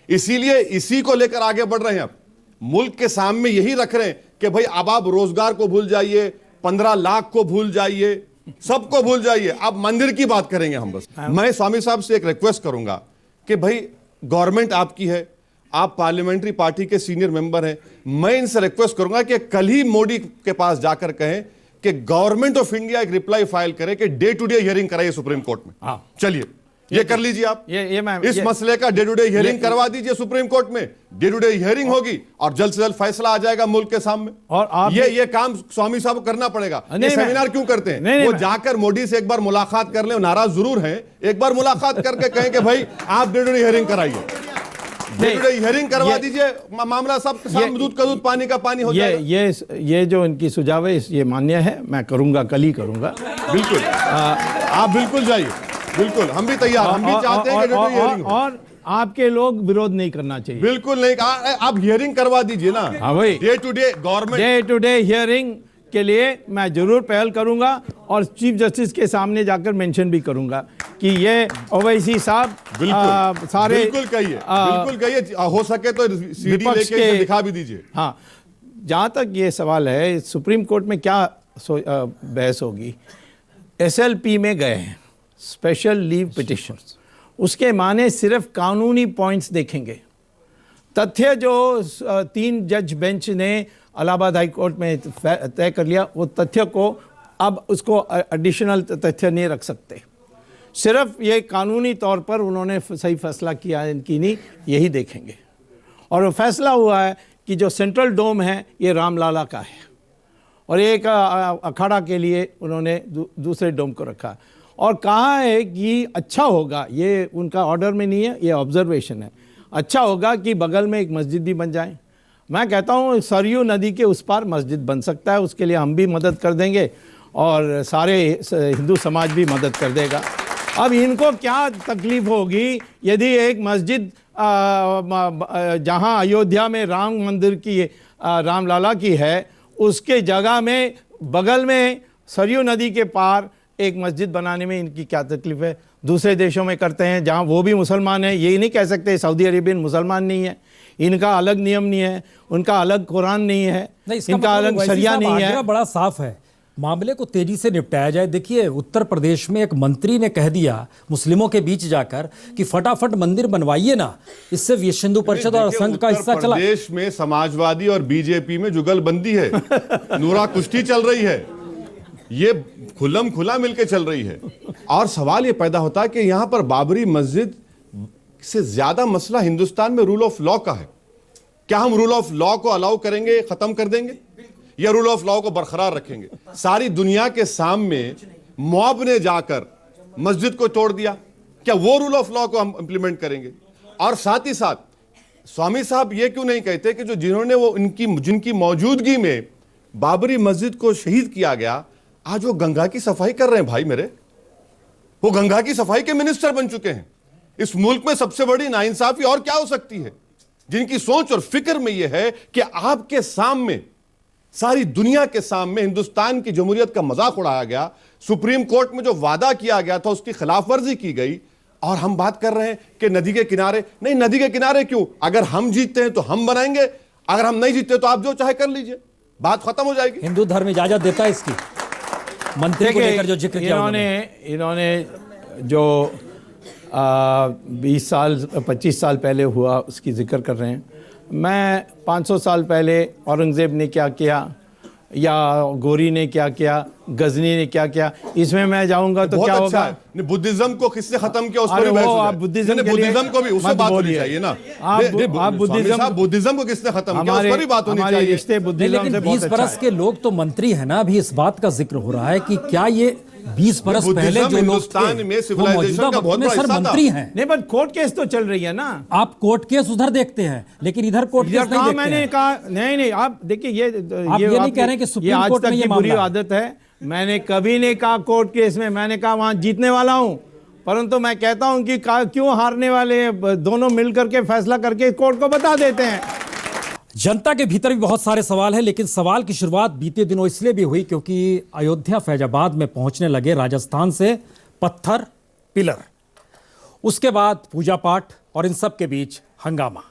इसीलिए इसी को लेकर आगे बढ़ रहे हैं। अब मुल्क के सामने यही रख रहे हैं कि भाई अब आप रोजगार को भूल जाइए, 15 लाख को भूल जाइए, सबको भूल जाइए, अब मंदिर की बात करेंगे हम बस। मैं स्वामी साहब से एक रिक्वेस्ट करूंगा कि भाई गवर्नमेंट आपकी है, आप पार्लियामेंट्री पार्टी के सीनियर मेंबर हैं, मैं इनसे रिक्वेस्ट करूंगा कि कल ही मोदी के पास जाकर कहें कि गवर्नमेंट ऑफ इंडिया एक रिप्लाई फाइल करे कि डे टू डे हियरिंग कराइए सुप्रीम कोर्ट में। चलिए ये कर लीजिए आप, इस मसले का डे टू डे हियरिंग करवा दीजिए सुप्रीम कोर्ट में, डे टू डे हियरिंग होगी और जल्द से जल्द फैसला आ जाएगा मुल्क के सामने। और आप ये काम स्वामी साहब को करना पड़ेगा। ये सेमिनार क्यों करते हैं? वो जाकर मोदी से एक बार मुलाकात कर ले, नाराज जरूर हैं, एक बार मुलाकात करके कहें कि भाई आप डे टू डे हियरिंग कराइए, डे टू डे हियरिंग करवा दीजिए, मामला सब दूध का दूध पानी का पानी हो जाएगा। ये जो इनकी सुझाव है ये मान्य है, मैं करूंगा, कल ही करूंगा। बिल्कुल आप बिल्कुल जाइए, बिल्कुल हम भी तैयार, हम भी चाहते हैं कि और आपके लोग विरोध नहीं करना चाहिए। बिल्कुल नहीं, आप हियरिंग करवा दीजिए ना। हाँ भाई, day to day government, day to day hearing के लिए मैं जरूर पहल करूंगा और चीफ जस्टिस के सामने जाकर मेंशन भी करूंगा कि ये ओवैसी साहब सारे बिल्कुल कहिए, हो सके तो सीडी लेके दिखा भी दीजिए। हाँ, जहाँ तक ये सवाल है सुप्रीम कोर्ट में क्या बहस होगी, SLP में गए हैं, स्पेशल लीव पिटिशन, उसके माने सिर्फ कानूनी पॉइंट्स देखेंगे। तथ्य जो 3 जज बेंच ने इलाहाबाद हाई कोर्ट में तय कर लिया, वो तथ्य को अब उसको एडिशनल तथ्य नहीं रख सकते। सिर्फ ये कानूनी तौर पर उन्होंने सही फैसला किया है कि नहीं, यही देखेंगे। और वो फैसला हुआ है कि जो सेंट्रल डोम है ये रामलाला का है और एक अखाड़ा के लिए उन्होंने दूसरे डोम को रखा और कहा है कि अच्छा होगा, ये उनका ऑर्डर में नहीं है, ये ऑब्जर्वेशन है, अच्छा होगा कि बगल में एक मस्जिद भी बन जाए। मैं कहता हूँ सरयू नदी के उस पार मस्जिद बन सकता है, उसके लिए हम भी मदद कर देंगे और सारे हिंदू समाज भी मदद कर देगा। अब इनको क्या तकलीफ होगी यदि एक मस्जिद जहाँ अयोध्या में राम मंदिर की रामलाला की है, उसके जगह में बगल में सरयू नदी के पार एक मस्जिद बनाने में इनकी क्या तकलीफ है? दूसरे देशों में करते हैं जहाँ वो भी मुसलमान है, ये नहीं कह सकते सऊदी अरेबियन मुसलमान नहीं है, इनका अलग नियम नहीं है, उनका अलग कुरान नहीं है, इनका अलग शरिया नहीं है। बड़ा साफ है, मामले को तेजी से निपटाया जाए। देखिए उत्तर प्रदेश में एक मंत्री ने कह दिया मुस्लिमों के बीच जाकर कि फटाफट मंदिर बनवाइए ना, इससे विश्व हिंदू परिषद और संघ का हिस्सा चला। देश में समाजवादी और बीजेपी में जुगलबंदी है, नूरा कुश्ती चल रही है, ये खुल्लम खुला मिलके चल रही है। और सवाल ये पैदा होता है कि यहां पर बाबरी मस्जिद से ज्यादा मसला हिंदुस्तान में रूल ऑफ लॉ का है। क्या हम रूल ऑफ लॉ को अलाउ करेंगे, खत्म कर देंगे, या रूल ऑफ लॉ को बरकरार रखेंगे? सारी दुनिया के सामने मॉब ने जाकर मस्जिद को तोड़ दिया, क्या वो रूल ऑफ लॉ को हम इंप्लीमेंट करेंगे? और साथ ही साथ स्वामी साहब ये क्यों नहीं कहते कि जो जिन्होंने वो जिनकी मौजूदगी में बाबरी मस्जिद को शहीद किया गया, आज वो गंगा की सफाई कर रहे हैं। भाई मेरे, वो गंगा की सफाई के मिनिस्टर बन चुके हैं। इस मुल्क में सबसे बड़ी नाइंसाफी और क्या हो सकती है? जिनकी सोच और फिक्र में यह है कि आपके सामने, सारी दुनिया के सामने हिंदुस्तान की जमहूरियत का मजाक उड़ाया गया, सुप्रीम कोर्ट में जो वादा किया गया था उसकी खिलाफ वर्जी की गई, और हम बात कर रहे हैं कि नदी के किनारे। नहीं, नदी के किनारे क्यों? अगर हम जीतते हैं तो हम बनाएंगे, अगर हम नहीं जीतते तो आप जो चाहे कर लीजिए, बात खत्म हो जाएगी। हिंदू धर्म इजाजत देता है इसकी। मंत्री को लेकर जो जिक्र किया इन्होंने जो 20 साल 25 साल पहले हुआ उसकी जिक्र कर रहे हैं। मैं 500 साल पहले औरंगज़ेब ने क्या किया, या गोरी ने क्या किया, गजनी ने क्या किया, इसमें मैं जाऊंगा तो बहुत क्या अच्छा होगा? है। नहीं, बुद्धिज्म को किसने खत्म किया उस पर अरे भी बहस वो हो आप जाए। बुद्धिज्म नहीं, के लिए बुद्धिज्म को भी उससे मत बात होनी बोलिए। चाहिए ना। आप स्वामी बुद्धिज्म साहब, बुद्धिज्म को किसने खत्म किया उस पर भी बात होनी हमारे चाहिए। रिश्ते नहीं, बुद्धिज्म लेकिन से 20 बहुत अच्छा बरस है। के लोग तो मंत्री हैं ना। अभी इस बात का जिक्र हो रहा है कि क्या ये 20 बरस पहले बुद्धिज्म जो लोग हिंदुस्तान थे में वो civilization मौजूदा का वक्त बहुत में बड़ा सर हिस्सा था। मंत्री हैं। नहीं, बट कोर्ट केस तो चल रही है ना। आप कोर्ट केस उधर देखते हैं लेकिन इधर कोर्ट इधर केस नहीं कहा देखते मैंने हैं। कहा नहीं, आप देखिए ये ये नहीं कह रहे हैं कि सुप्रीम आज कोर्ट तक में ये की बुरी मामला है। आदत है। मैंने कभी नहीं कहा कोर्ट केस में, मैंने कहा वहां जीतने वाला हूं, परंतु मैं कहता हूं कि क्यों हारने वाले हैं? दोनों मिलकर के फैसला करके कोर्ट को बता देते हैं। जनता के भीतर भी बहुत सारे सवाल हैं, लेकिन सवाल की शुरुआत बीते दिनों इसलिए भी हुई क्योंकि अयोध्या फैजाबाद में पहुंचने लगे राजस्थान से पत्थर पिलर। उसके बाद पूजा पाठ और इन सब के बीच हंगामा।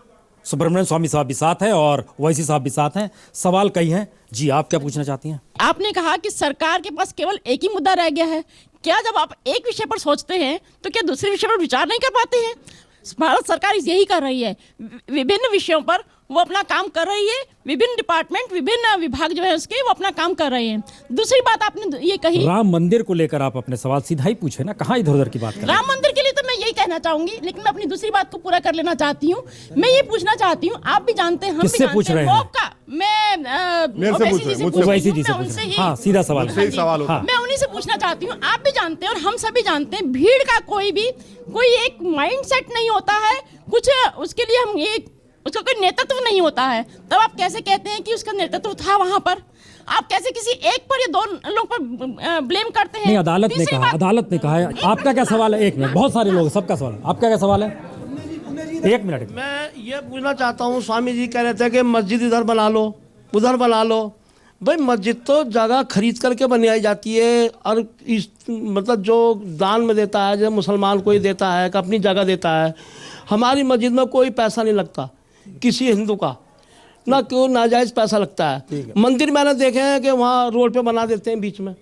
सुब्रमण्यम स्वामी साहब भी साथ हैं और वैसी साहब भी साथ हैं। सवाल कई हैं। जी, आप क्या पूछना चाहती हैं? आपने कहा कि सरकार के पास केवल एक ही मुद्दा रह गया है। क्या जब आप एक विषय पर सोचते हैं तो क्या दूसरे विषय पर विचार नहीं कर पाते हैं? भारत सरकार यही कर रही है। विभिन्न विषयों पर वो अपना काम कर रही है। विभिन्न डिपार्टमेंट, विभिन्न विभाग जो है उसके, वो अपना काम कर रहे हैं। दूसरी बात आपने ये कही, राम मंदिर को लेकर आप अपने सवाल सीधा ही पूछे ना, कहाँ इधर उधर की बात कर रहे हैं? राम मंदिर के लिए तो मैं यही कहना चाहूंगी, लेकिन मैं अपनी दूसरी बात को पूरा कर लेना चाहती हूँ। मैं ये पूछना चाहती हूँ, आप भी जानते हैं, हम भी किससे जानते पूछ हैं, रहे हैं? मॉब का। मैं मेरे से ओवैसी पूछ रहे जी हैं, से मुझसे पूछ रही वैसी हूँ, जी से मैं पूछ उनसे रहे हैं। ही- हाँ, सीधा सवाल। सही सवाल होता है। मैं उन्हीं से पूछना चाहती हूँ, आप भी जानते हैं और हम सभी जानते हैं, भीड़ का कोई एक माइंडसेट नहीं होता है। कुछ उसके लिए हम एक उसका कोई नेतृत्व नहीं होता है। तब आप कैसे कहते हैं कि उसका नेतृत्व था वहां पर? आप कैसे किसी एक पर या दो लोग पर ब्लेम करते हैं? नहीं, अदालत ने तीसरी कहा, बात- अदालत ने कहा है। आपका क्या सवाल है? एक मिनट, बहुत सारे लोग, सबका सवाल है। आपका क्या सवाल है? एक मिनट। मैं ये पूछना चाहता हूँ, स्वामी जी कह रहे थे कि मस्जिद इधर बना लो, उधर बना लो। भाई मस्जिद तो जगह खरीद करके बनाई जाती है, और इस मतलब जो दान में देता है, जो मुसलमान कोई देता है, कि अपनी जगह देता है। हमारी मस्जिद में कोई पैसा नहीं लगता किसी हिंदू का, ना क्यों नाजायज़ पैसा लगता है। मंदिर मैंने देखे हैं कि वहाँ रोड पे बना देते हैं बीच में।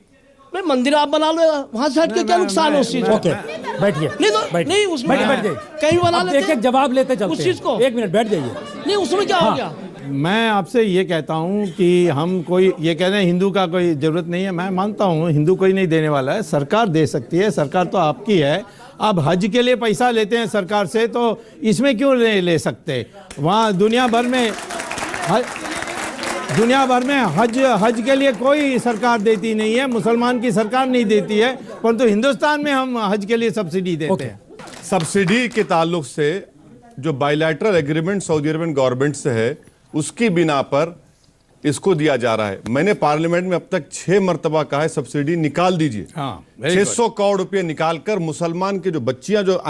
भाई मंदिर आप बना लो, वहाँ से हट के क्या नुकसान है उस चीज़ का? ओके, बैठिए। नहीं तो बैठिए। नहीं, उसमें बैठ जाइए। कहीं बना अब लेते एक एक जवाब लेते चलते उस चीज़ को। हैं। एक मिनट, बैठ जाइए। नहीं, उसमें क्या हो गया? मैं आपसे ये कहता हूँ कि हम कोई ये कह रहे हैं हिंदू का कोई ज़रूरत नहीं है। मैं मानता हूँ हिंदू कोई नहीं देने वाला है, सरकार दे सकती है। सरकार तो आपकी है। आप हज के लिए पैसा लेते हैं सरकार से, तो इसमें क्यों ले सकते? वहाँ दुनिया भर में हज के लिए कोई सरकार देती नहीं है, मुसलमान की सरकार नहीं देती है, परंतु हिंदुस्तान में हम हज के लिए सब्सिडी देते हैं। सब्सिडी के ताल्लुक से जो bilateral agreement Saudi Arabian government से है, उसकी बिना पर इसको दिया जा रहा है। मैंने पार्लियामेंट में अब तक 6 मरतबा कहा है सब्सिडी निकाल दीजिए। हाँ, very good। 600 करोड़ रुपए निकालकर मुसलमान की जो बच्चियां जो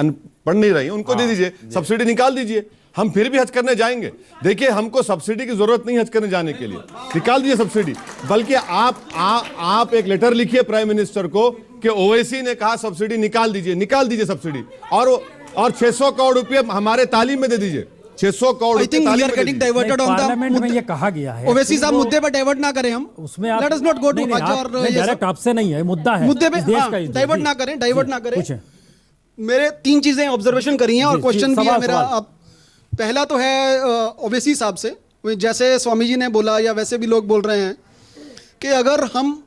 पढ़ नहीं रही हैं उनको दे दीजिए, सब्सिडी निकाल दीजिए। हम फिर भी हज करने जाएंगे। देखिए, हमको सब्सिडी की जरूरत नहीं हज करने जाने के लिए, निकाल दीजिए सब्सिडी। बल्कि आप एक लेटर लिखिए प्राइम मिनिस्टर को कि ओवैसी ने कहा सब्सिडी निकाल दीजिए सब्सिडी, और 600 करोड़ रुपए हमारे तालीम में दे दीजिए। 600 crore I think we are getting diverted on parliament में the ये कहा गया है। ओवैसी साहब, मुद्दे पर डाइवर्ट ना करें हम। उसमें आप let us not go to हज और ये डायरेक्ट सब आपसे नहीं है, मुद्दा है मुद्दे पे इस देश का। इस देश- डाइवर्ट जी, ना करें, डाइवर्ट जी, ना करें। पूछें। मेरे 3 चीजें ऑब्जर्वेशन करी हैं और जी, क्वेश्चन भी है सवाल, मेरा। सवाल। अब पहला तो है ओवैसी साहब से, जैसे स्वामी जी ने बोला या वैसे भी लोग बोल रहे हैं कि अगर हम,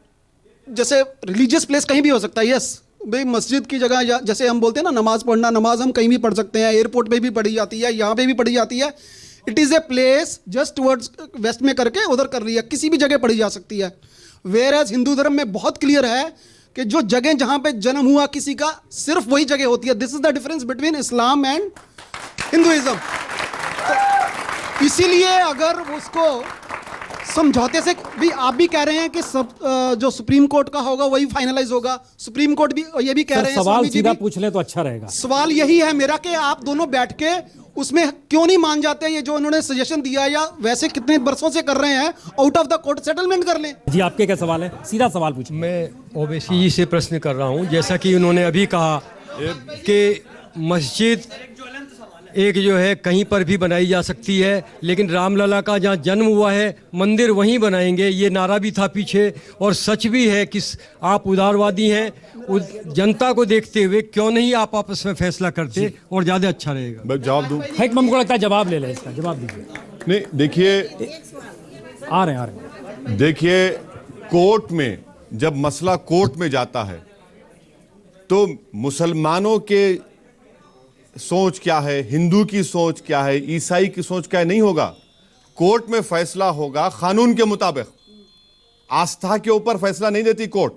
जैसे रिलीजियस प्लेस कहीं भी हो सकता है, यस भाई मस्जिद की जगह, या जैसे हम बोलते हैं ना नमाज पढ़ना, नमाज हम कहीं भी पढ़ सकते हैं, एयरपोर्ट पे भी पढ़ी जाती है, यहाँ पे भी पढ़ी जाती है। It is a place just towards waste में करके उधर कर रही है, किसी भी जगह पढ़ी जा सकती है। वेयर एज हिंदू धर्म में बहुत क्लियर है कि जो जगह जहाँ पे जन्म हुआ किसी का, सिर्फ वही जगह होती है। This is the difference between Islam and Hinduism. तो इसीलिए अगर उसको समझौते से भी, आप भी कह रहे हैं कि सब जो सुप्रीम कोर्ट का होगा वही फाइनलाइज होगा, सुप्रीम कोर्ट भी ये भी कह सर, रहे हैं, सवाल स्वामी जी सीधा भी। पूछ ले तो अच्छा रहेगा। सवाल यही है मेरा कि आप दोनों बैठ के उसमें क्यों नहीं मान जाते? ये जो उन्होंने सजेशन दिया, या वैसे कितने बरसों से कर रहे हैं, out of the court settlement कर लें। जी, आपके क्या सवाल है? सीधा सवाल पूछिए। मैं ओवैसी जी से प्रश्न कर रहा हूं, जैसा कि उन्होंने अभी कहा कि मस्जिद एक जो है कहीं पर भी बनाई जा सकती है, लेकिन रामलला का जहाँ जन्म हुआ है मंदिर वहीं बनाएंगे, ये नारा भी था पीछे। और सच भी है कि आप उदारवादी हैं, जनता को देखते हुए क्यों नहीं आप आपस में फैसला करते और ज़्यादा अच्छा रहेगा। मैं जवाब दूं? एक मुझको लगता है जवाब ले ले, इसका जवाब दीजिए। नहीं, देखिए, आ रहे हैं। देखिए कोर्ट में, जब मसला कोर्ट में जाता है तो मुसलमानों के सोच क्या है, हिंदू की सोच क्या है, ईसाई की सोच क्या है, नहीं होगा। कोर्ट में फैसला होगा कानून के मुताबिक। आस्था के ऊपर फैसला नहीं देती कोर्ट,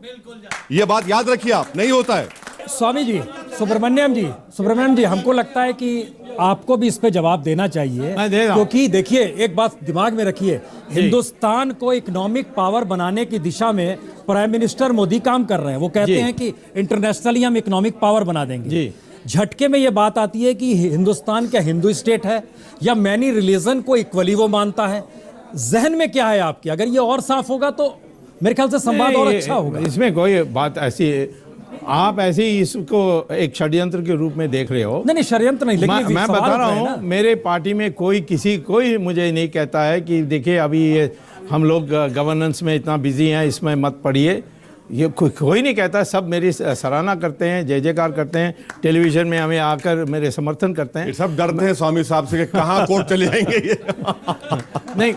यह बात याद रखिए आप, नहीं होता है। स्वामी जी, सुब्रमण्यम जी, हमको लगता है कि आपको भी इस पे जवाब देना चाहिए, मैं दे रहा हूं। क्योंकि देखिए, एक बात दिमाग में रखिए, हिंदुस्तान को इकोनॉमिक पावर बनाने की दिशा में प्राइम मिनिस्टर मोदी काम कर रहे हैं। वो कहते हैं कि इंटरनेशनली हम इकोनॉमिक पावर बना देंगे। झटके में ये बात आती है कि हिंदुस्तान क्या हिंदू स्टेट है या मैनी रिलीजन को इक्वली वो मानता है? जहन में क्या है आपकी? अगर ये और साफ होगा तो मेरे ख्याल से संवाद और अच्छा होगा। इसमें कोई बात ऐसी है, आप ऐसे ही इसको एक षड्यंत्र के रूप में देख रहे हो। नहीं, षड्यंत्र नहीं, लेकिन मैं बता रहा हूँ, मेरे पार्टी में कोई मुझे नहीं कहता है कि देखिए अभी ये हम लोग गवर्नेंस में इतना बिजी हैं, इसमें मत पड़िए। ये कोई नहीं कहता, सब मेरी सराहना करते हैं, जय जयकार करते हैं, टेलीविजन में हमें आकर मेरे समर्थन करते हैं। ये सब डरते हैं स्वामी साहब से कि कहाँ कोर्ट चले जाएंगे ये। नहीं,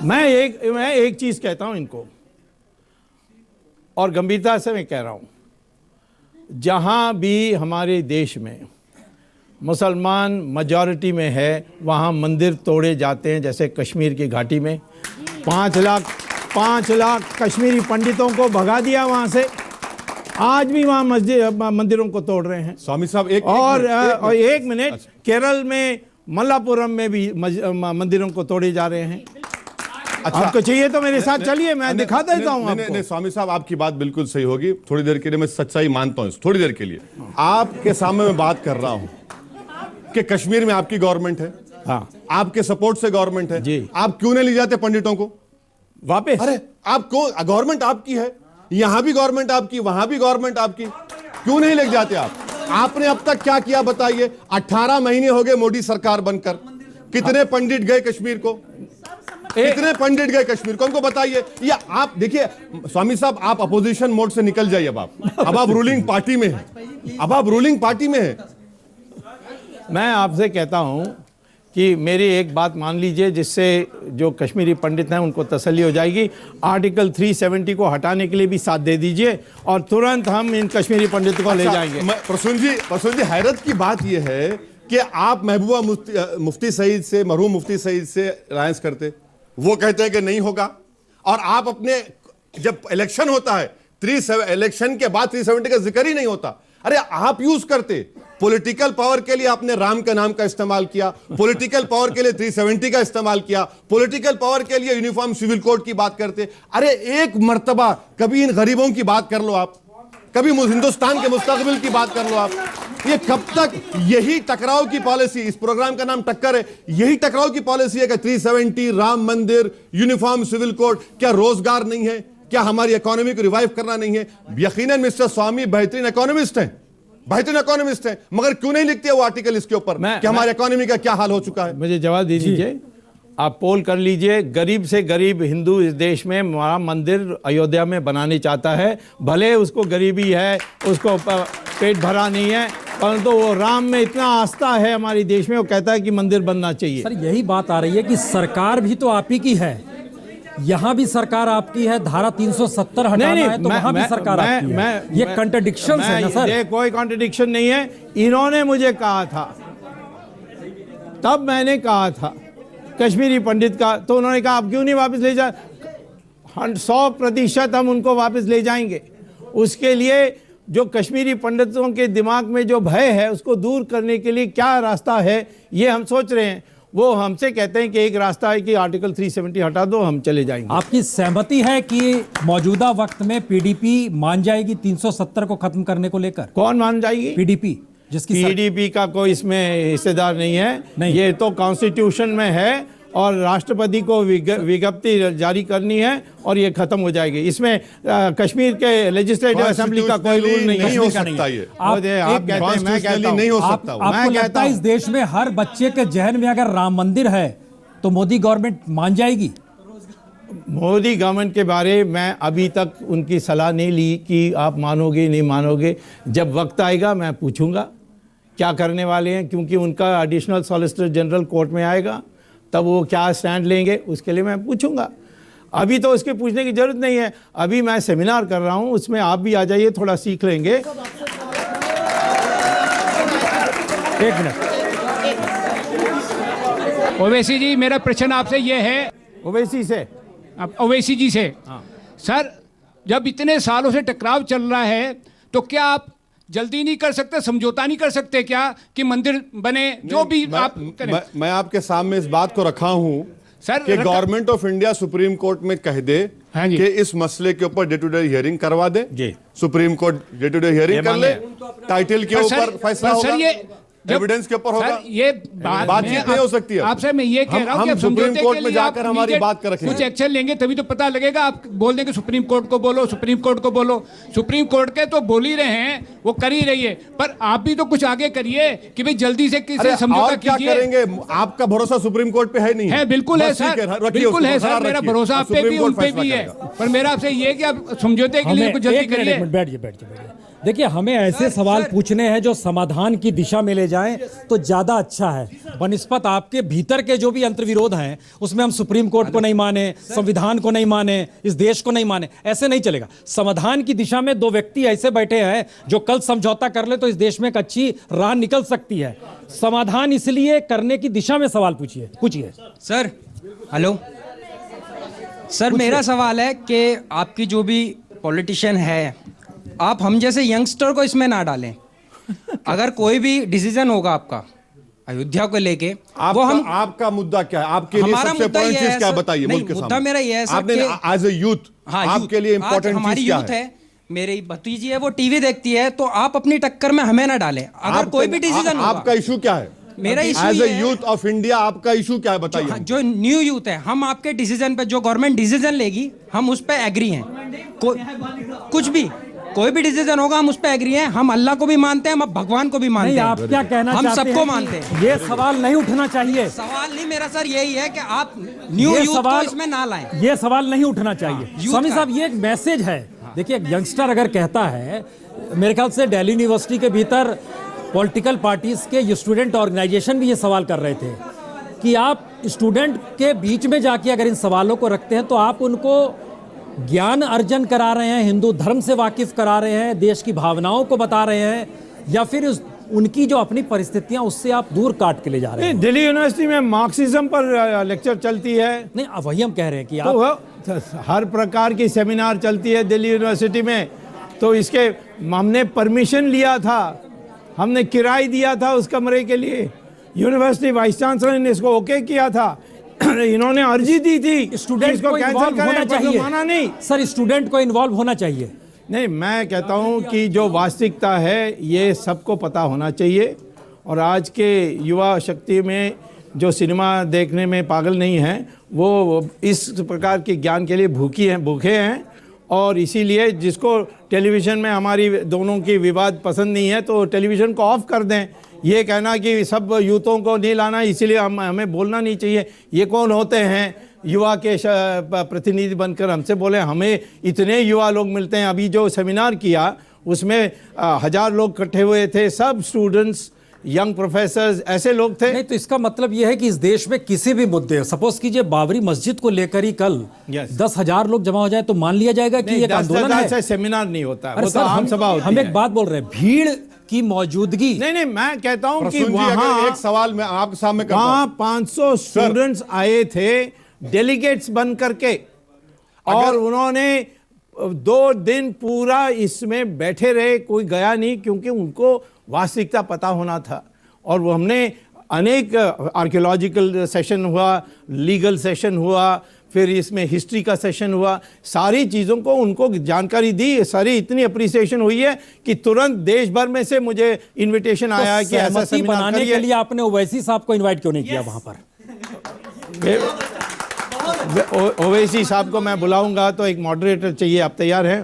मैं एक चीज़ कहता हूँ इनको, और गंभीरता से मैं कह रहा हूँ, जहाँ भी हमारे देश में मुसलमान मेजॉरिटी में है वहाँ मंदिर तोड़े जाते हैं। जैसे कश्मीर की घाटी में 5 लाख कश्मीरी पंडितों को भगा दिया वहाँ से, आज भी वहाँ मंदिरों को तोड़ रहे हैं। स्वामी साहब एक मिनट, केरल में मल्लापुरम में भी मंदिरों को तोड़े जा रहे हैं। अच्छा, आपको चाहिए तो मेरे साथ चलिए, मैं दिखा देता हूं आपको। नहीं, स्वामी साहब आपकी बात बिल्कुल सही होगी। थोड़ी देर के लिए मैं सच्चाई मानता हूं, थोड़ी देर के लिए आपके सामने मैं बात कर रहा हूं कि कश्मीर में आपकी गवर्नमेंट है, हाँ, आपके सपोर्ट से गवर्नमेंट है जी। आप क्यों नहीं ले जाते पंडितों को वापस? अरे आप क्यों, गवर्नमेंट आपकी है, यहां भी गवर्नमेंट आपकी, वहां भी गवर्नमेंट आपकी, क्यों नहीं ले जाते आप? आपने अब तक क्या किया बताइए? 18 महीने हो गए मोदी सरकार बनकर, कितने पंडित गए कश्मीर को, कितने पंडित गए कश्मीर को, हमको बताइए। या आप देखिए स्वामी साहब, आप अपोजिशन मोड से निकल जाइए। अब आप रूलिंग पार्टी में हैं, अब आप रूलिंग पार्टी में हैं। मैं आपसे कहता हूं कि मेरी एक बात मान लीजिए, जिससे जो कश्मीरी पंडित हैं उनको तसल्ली हो जाएगी। आर्टिकल 370 को हटाने के लिए भी साथ दे दीजिए और तुरंत हम इन कश्मीरी पंडितों को ले जाएंगे। प्रसून जी, हैरत की बात यह है कि आप महबूबा मुफ्ती सईद से, मरहूम मुफ्ती सईद से अलायंस करते, वो कहते हैं कि नहीं होगा, और आप अपने जब इलेक्शन होता है इलेक्शन के बाद 370 का जिक्र ही नहीं होता। अरे आप यूज करते, पॉलिटिकल पावर के लिए आपने राम का नाम का इस्तेमाल किया, पॉलिटिकल पावर के लिए 370 का इस्तेमाल किया, पॉलिटिकल पावर के लिए यूनिफॉर्म सिविल कोड की बात करते। अरे एक मर्तबा कभी इन गरीबों की बात कर लो आप, कभी हिंदुस्तान के मुस्तकबिल की बात कर लो आप। ये कब तक यही टकराव की पॉलिसी, इस प्रोग्राम का नाम टक्कर है, यही टकराव की पॉलिसी है कि 370, राम मंदिर, यूनिफॉर्म सिविल कोड, क्या रोजगार नहीं है? क्या हमारी इकोनॉमी को रिवाइव करना नहीं है? यकीनन मिस्टर स्वामी बेहतरीन इकोनॉमिस्ट हैं, मगर क्यों नहीं लिखते वो आर्टिकल इसके ऊपर कि हमारी इकोनॉमी का क्या हाल हो चुका है? मुझे जवाब दे दीजिए। आप पोल कर लीजिए, गरीब से गरीब हिंदू इस देश में राम मंदिर अयोध्या में बनाने चाहता है, भले उसको गरीबी है, उसको पेट भरा नहीं है, परंतु वो राम में इतना आस्था है हमारे देश में, वो कहता है कि मंदिर बनना चाहिए। सर, यही बात आ रही है कि सरकार भी तो आप ही की है, यहाँ भी सरकार आपकी है, धारा 370 हटाना है तो वहाँ भी सरकार आपकी है। ये कॉन्ट्रडिक्शन है ना सर? ये कोई कॉन्ट्रडिक्शन नहीं है। इन्होंने मुझे कहा था, तब मैंने कहा था कश्मीरी पंडित का, तो उन्होंने कहा आप क्यों नहीं वापस ले जा, 100% हम उनको वापस ले जाएंगे। उसके लिए जो कश्मीरी पंडितों के दिमाग में जो भय है उसको दूर करने के लिए क्या रास्ता है ये हम सोच रहे हैं। वो हमसे कहते हैं कि एक रास्ता है कि आर्टिकल 370 हटा दो, हम चले जाएंगे। आपकी सहमति है कि मौजूदा वक्त में पीडीपी मान जाएगी 370 को खत्म करने को लेकर? कौन मान जाएगी? पीडीपी, जिसकी पीडीपी का कोई इसमें हिस्सेदार नहीं है। नहीं। ये तो कॉन्स्टिट्यूशन में है और राष्ट्रपति को विज्ञप्ति जारी करनी है और ये खत्म हो जाएगी। इसमें कश्मीर के लेजिस्लेटिव असेंबली का कोई रूल नहीं हो सकता। ये आप कहते हैं, मैं कहता हूं नहीं हो सकता। आपको लगता है इस देश में हर बच्चे के जहन में अगर राम मंदिर है तो मोदी गवर्नमेंट मान जाएगी? मोदी गवर्नमेंट के बारे में मैं अभी तक उनकी सलाह नहीं ली कि आप मानोगे नहीं मानोगे। जब वक्त आएगा मैं पूछूंगा क्या करने वाले हैं, क्योंकि उनका एडिशनल सॉलिसिटर जनरल कोर्ट में आएगा, तब वो क्या स्टैंड लेंगे उसके लिए मैं पूछूंगा। अभी तो उसके पूछने की जरूरत नहीं है। अभी मैं सेमिनार कर रहा हूँ, उसमें आप भी आ जाइए, थोड़ा सीख लेंगे। एक मिनट। ओवैसी जी, मेरा प्रश्न आपसे ये है, ओवैसी से, ओवैसी जी से, सर जब इतने सालों से टकराव चल रहा है तो क्या आप जल्दी नहीं कर सकते, समझौता नहीं कर सकते क्या कि मंदिर बने, जो भी आप करें? मैं आपके सामने इस बात को रखा हूं सर, कि government of India supreme court में कह दे हाँ जी। कि इस मसले के ऊपर डे टू डे हियरिंग करवा दे। जी। Supreme court day to day hearing कर ले, टाइटल के पर सर- ऊपर फैसला पर सर होगा, ये जब- एविडेंस के ऊपर होगा। सर, ये बातचीत नहीं हो सकती है। आपसे मैं ये कह रहा हूँ हम कि आप सुप्रीम समझौते कोर्ट के में लिए आप जाकर हमारी immediate बात कर रखेंगे। कुछ एक्शन लेंगे तभी तो पता लगेगा। आप बोल देंगे सुप्रीम कोर्ट को बोलो, सुप्रीम कोर्ट को बोलो, सुप्रीम कोर्ट के तो बोल ही रहे हैं, वो कर ही रही है, पर आप भी तो कुछ आगे करिए कि भाई जल्दी से किसी अरे समझौता और क्या कीजिए। करेंगे? आपका भरोसा सुप्रीम कोर्ट पे है नहीं? है, बिल्कुल है बस ठीक सर, रखिए बिल्कुल उसको, है सर, बरकरार मेरा रखिए। भरोसा आप पे सुप्रीम भी, कोर्ट उन पे फैसला भी है, करेगा। पर मेरा आपसे ये है कि आप समझौते के लिए हमें कुछ जल्दी एक करिए। मिनट बैठिए। देखिए, हमें ऐसे सवाल पूछने हैं जो समाधान की दिशा में ले जाएं तो ज्यादा अच्छा है, बनिस्पत आपके भीतर के जो भी अंतर्विरोध हैं उसमें हम सुप्रीम कोर्ट को नहीं माने, संविधान को नहीं माने, इस देश को नहीं माने, ऐसे नहीं चलेगा। समाधान की दिशा में दो व्यक्ति ऐसे बैठे हैं जो कल समझौता कर ले तो इस देश में एक अच्छी राह निकल सकती है। समाधान इसलिए करने की दिशा में सवाल पूछिए। सर हेलो सर, मेरा सवाल है कि आपकी जो भी पॉलिटिशियन है, आप हम जैसे यंगस्टर को इसमें ना डालें। अगर कोई भी डिसीजन होगा आपका अयोध्या को लेके, वो हम, आपका मुद्दा क्या है? आपके लिए हमारा सबसे मुद्दा ये इम्पोर्टेंट चीज है क्या सर- बताइए नहीं, मुल्क के मुद्दा सामने? मेरा ये है सर आपने कि- एज ए यूथ हाँ, आपके लिए आज इम्पोर्टेंट हमारी चीज क्या यूथ है? है, मेरी भतीजी है, वो टीवी देखती है, तो आप अपनी टक्कर में हमें ना डालें। अगर कोई भी डिसीजन आपका इशू क्या है? मेरा issue एज ये ए है- यूथ ऑफ इंडिया आपका इशू क्या है बताइए? जो न्यू यूथ है, हम आपके डिसीजन पे, जो गवर्नमेंट डिसीजन लेगी, हम उस पे एग्री हैं। कुछ भी, कोई भी डिसीजन होगा, हम उस पे एग्री हैं। हम अल्लाह को भी मानते हैं, हम भगवान को भी मानते नहीं, हैं। आप क्या कहना हम चाहते सबको हैं? मानते हैं। ये सवाल नहीं उठना चाहिए। सवाल नहीं मेरा सर यही है कि आप न्यू ये यूथ को सवाल इसमें ना लाएं। ये सवाल नहीं उठना चाहिए। यूथ स्वामी का। साहब, ये एक मैसेज है। देखिए, एक यंगस्टर अगर कहता है, मेरे ख्याल से दिल्ली यूनिवर्सिटी के भीतर पॉलिटिकल पार्टीज के स्टूडेंट ऑर्गेनाइजेशन भी ये सवाल कर रहे थे कि आप स्टूडेंट के बीच में जाके अगर इन सवालों को रखते हैं तो आप उनको ज्ञान अर्जन करा रहे हैं, हिंदू धर्म से वाकिफ करा रहे हैं, देश की भावनाओं को बता रहे हैं, या फिर उनकी जो अपनी परिस्थितियां उससे आप दूर काट के ले जा रहे हैं। दिल्ली यूनिवर्सिटी में मार्क्सिज्म पर लेक्चर चलती है, नहीं, अब वही हम कह रहे हैं कि तो आप हर प्रकार की सेमिनार चलती है दिल्ली यूनिवर्सिटी में। तो इसके हमने परमिशन लिया था, हमने किराया दिया था उस कमरे के लिए, यूनिवर्सिटी वाइस चांसलर ने इसको ओके किया था। इन्होंने अर्जी दी थी स्टूडेंट इसको को कैंसिल इन्वॉल्व होना करें, पर चाहिए। माना नहीं। सर, स्टूडेंट को इन्वॉल्व होना चाहिए। नहीं, मैं कहता हूं कि जो वास्तविकता है ये सबको पता होना चाहिए। और आज के युवा शक्ति में जो सिनेमा देखने में पागल नहीं हैं, वो इस प्रकार के ज्ञान के लिए भूखे हैं। और इसीलिए जिसको टेलीविज़न में हमारी दोनों की विवाद पसंद नहीं है तो टेलीविज़न को ऑफ कर दें। ये कहना कि सब यूथों को नहीं लाना, इसीलिए हमें बोलना नहीं चाहिए। ये कौन होते हैं युवा के प्रतिनिधि बनकर हमसे बोले? हमें इतने युवा लोग मिलते हैं। अभी जो सेमिनार किया उसमें 1000 लोग इकट्ठे हुए थे, सब स्टूडेंट्स, यंग प्रोफेसर्स, ऐसे लोग थे। नहीं, तो इसका मतलब यह है कि इस देश में किसी भी मुद्दे, सपोज कीजिए बाबरी मस्जिद को लेकर ही कल 10,000 लोग जमा हो जाए तो मान लिया जाएगा कि एक आंदोलन है। से सेमिनार नहीं होता है, अरे वो तो सर, आम सभा होती हम है। एक बात बोल रहे हैं, भीड़ की मौजूदगी। नहीं, मैं कहता हूं कि प्रसून जी, अगर वहां एक सवाल मैं आपके सामने करता वहां हूं। 500 स्टूडेंट्स आए थे डेलीगेट्स बन करके, और उन्होंने 2 दिन पूरा इसमें बैठे रहे, कोई गया नहीं, क्योंकि उनको वास्तविकता पता होना था। और वो हमने अनेक आर्कियोलॉजिकल सेशन हुआ, लीगल सेशन हुआ, फिर इसमें हिस्ट्री का सेशन हुआ, सारी चीज़ों को उनको जानकारी दी। सारी इतनी अप्रिसिएशन हुई है कि तुरंत देश भर में से मुझे इनविटेशन आया कि ऐसा सहमति सेमिनार बनाने के करिए। लिए आपने ओवैसी साहब को इनवाइट क्यों नहीं किया वहां पर? ओवैसी साहब को मैं बुलाऊंगा तो एक मॉडरेटर चाहिए, आप तैयार हैं?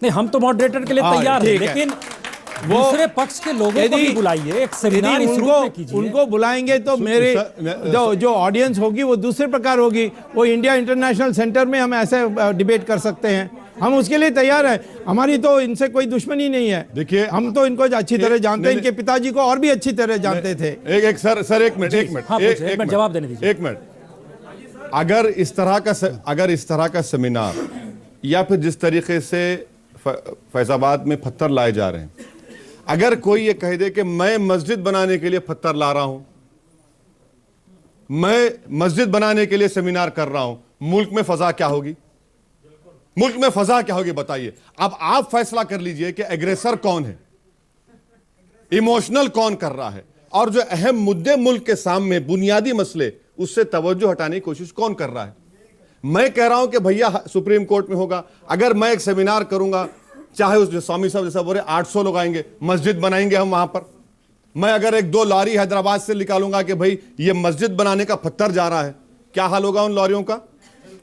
नहीं, हम तो मॉडरेटर के लिए हाँ, तैयार हैं, ठीक है। लेकिन दूसरे पक्ष के लोगों को भी बुलाइए, एक सेमिनार इस रूप में कीजिए। उनको बुलाएंगे तो मेरे जो ऑडियंस होगी वो दूसरे प्रकार होगी। वो इंडिया इंटरनेशनल सेंटर में हम ऐसे डिबेट कर सकते हैं, हम उसके लिए तैयार हैं। हमारी तो इनसे कोई दुश्मनी नहीं है। देखिए, हम तो इनको अच्छी तरह जानते हैं, इनके पिताजी को और भी अच्छी तरह जानते थे। एक मिनट, हाँ, एक मिनट जवाब देने दीजिए। एक मिनट। अगर इस तरह का सेमिनार या फिर जिस तरीके से फैजाबाद में पत्थर लाए जा रहे हैं, अगर कोई ये कह दे कि मैं मस्जिद बनाने के लिए पत्थर ला रहा हूं, मैं मस्जिद बनाने के लिए सेमिनार कर रहा हूं, मुल्क में फजा क्या होगी? मुल्क में फजा क्या होगी बताइए। अब आप फैसला कर लीजिए कि एग्रेसर कौन है, इमोशनल कौन कर रहा है, और जो अहम मुद्दे मुल्क के सामने बुनियादी मसले, उससे तवज्जो हटाने की कोशिश कौन कर रहा है। मैं कह रहा हूं कि भैया सुप्रीम कोर्ट में होगा, अगर मैं एक सेमिनार करूंगा, चाहे उस स्वामी साहब जैसा बोले 800 लोग आएंगे, मस्जिद बनाएंगे हम वहां पर। मैं अगर 1-2 लॉरी हैदराबाद से निकालूंगा कि भाई ये मस्जिद बनाने का पत्थर जा रहा है, क्या हाल होगा उन लॉरियों का?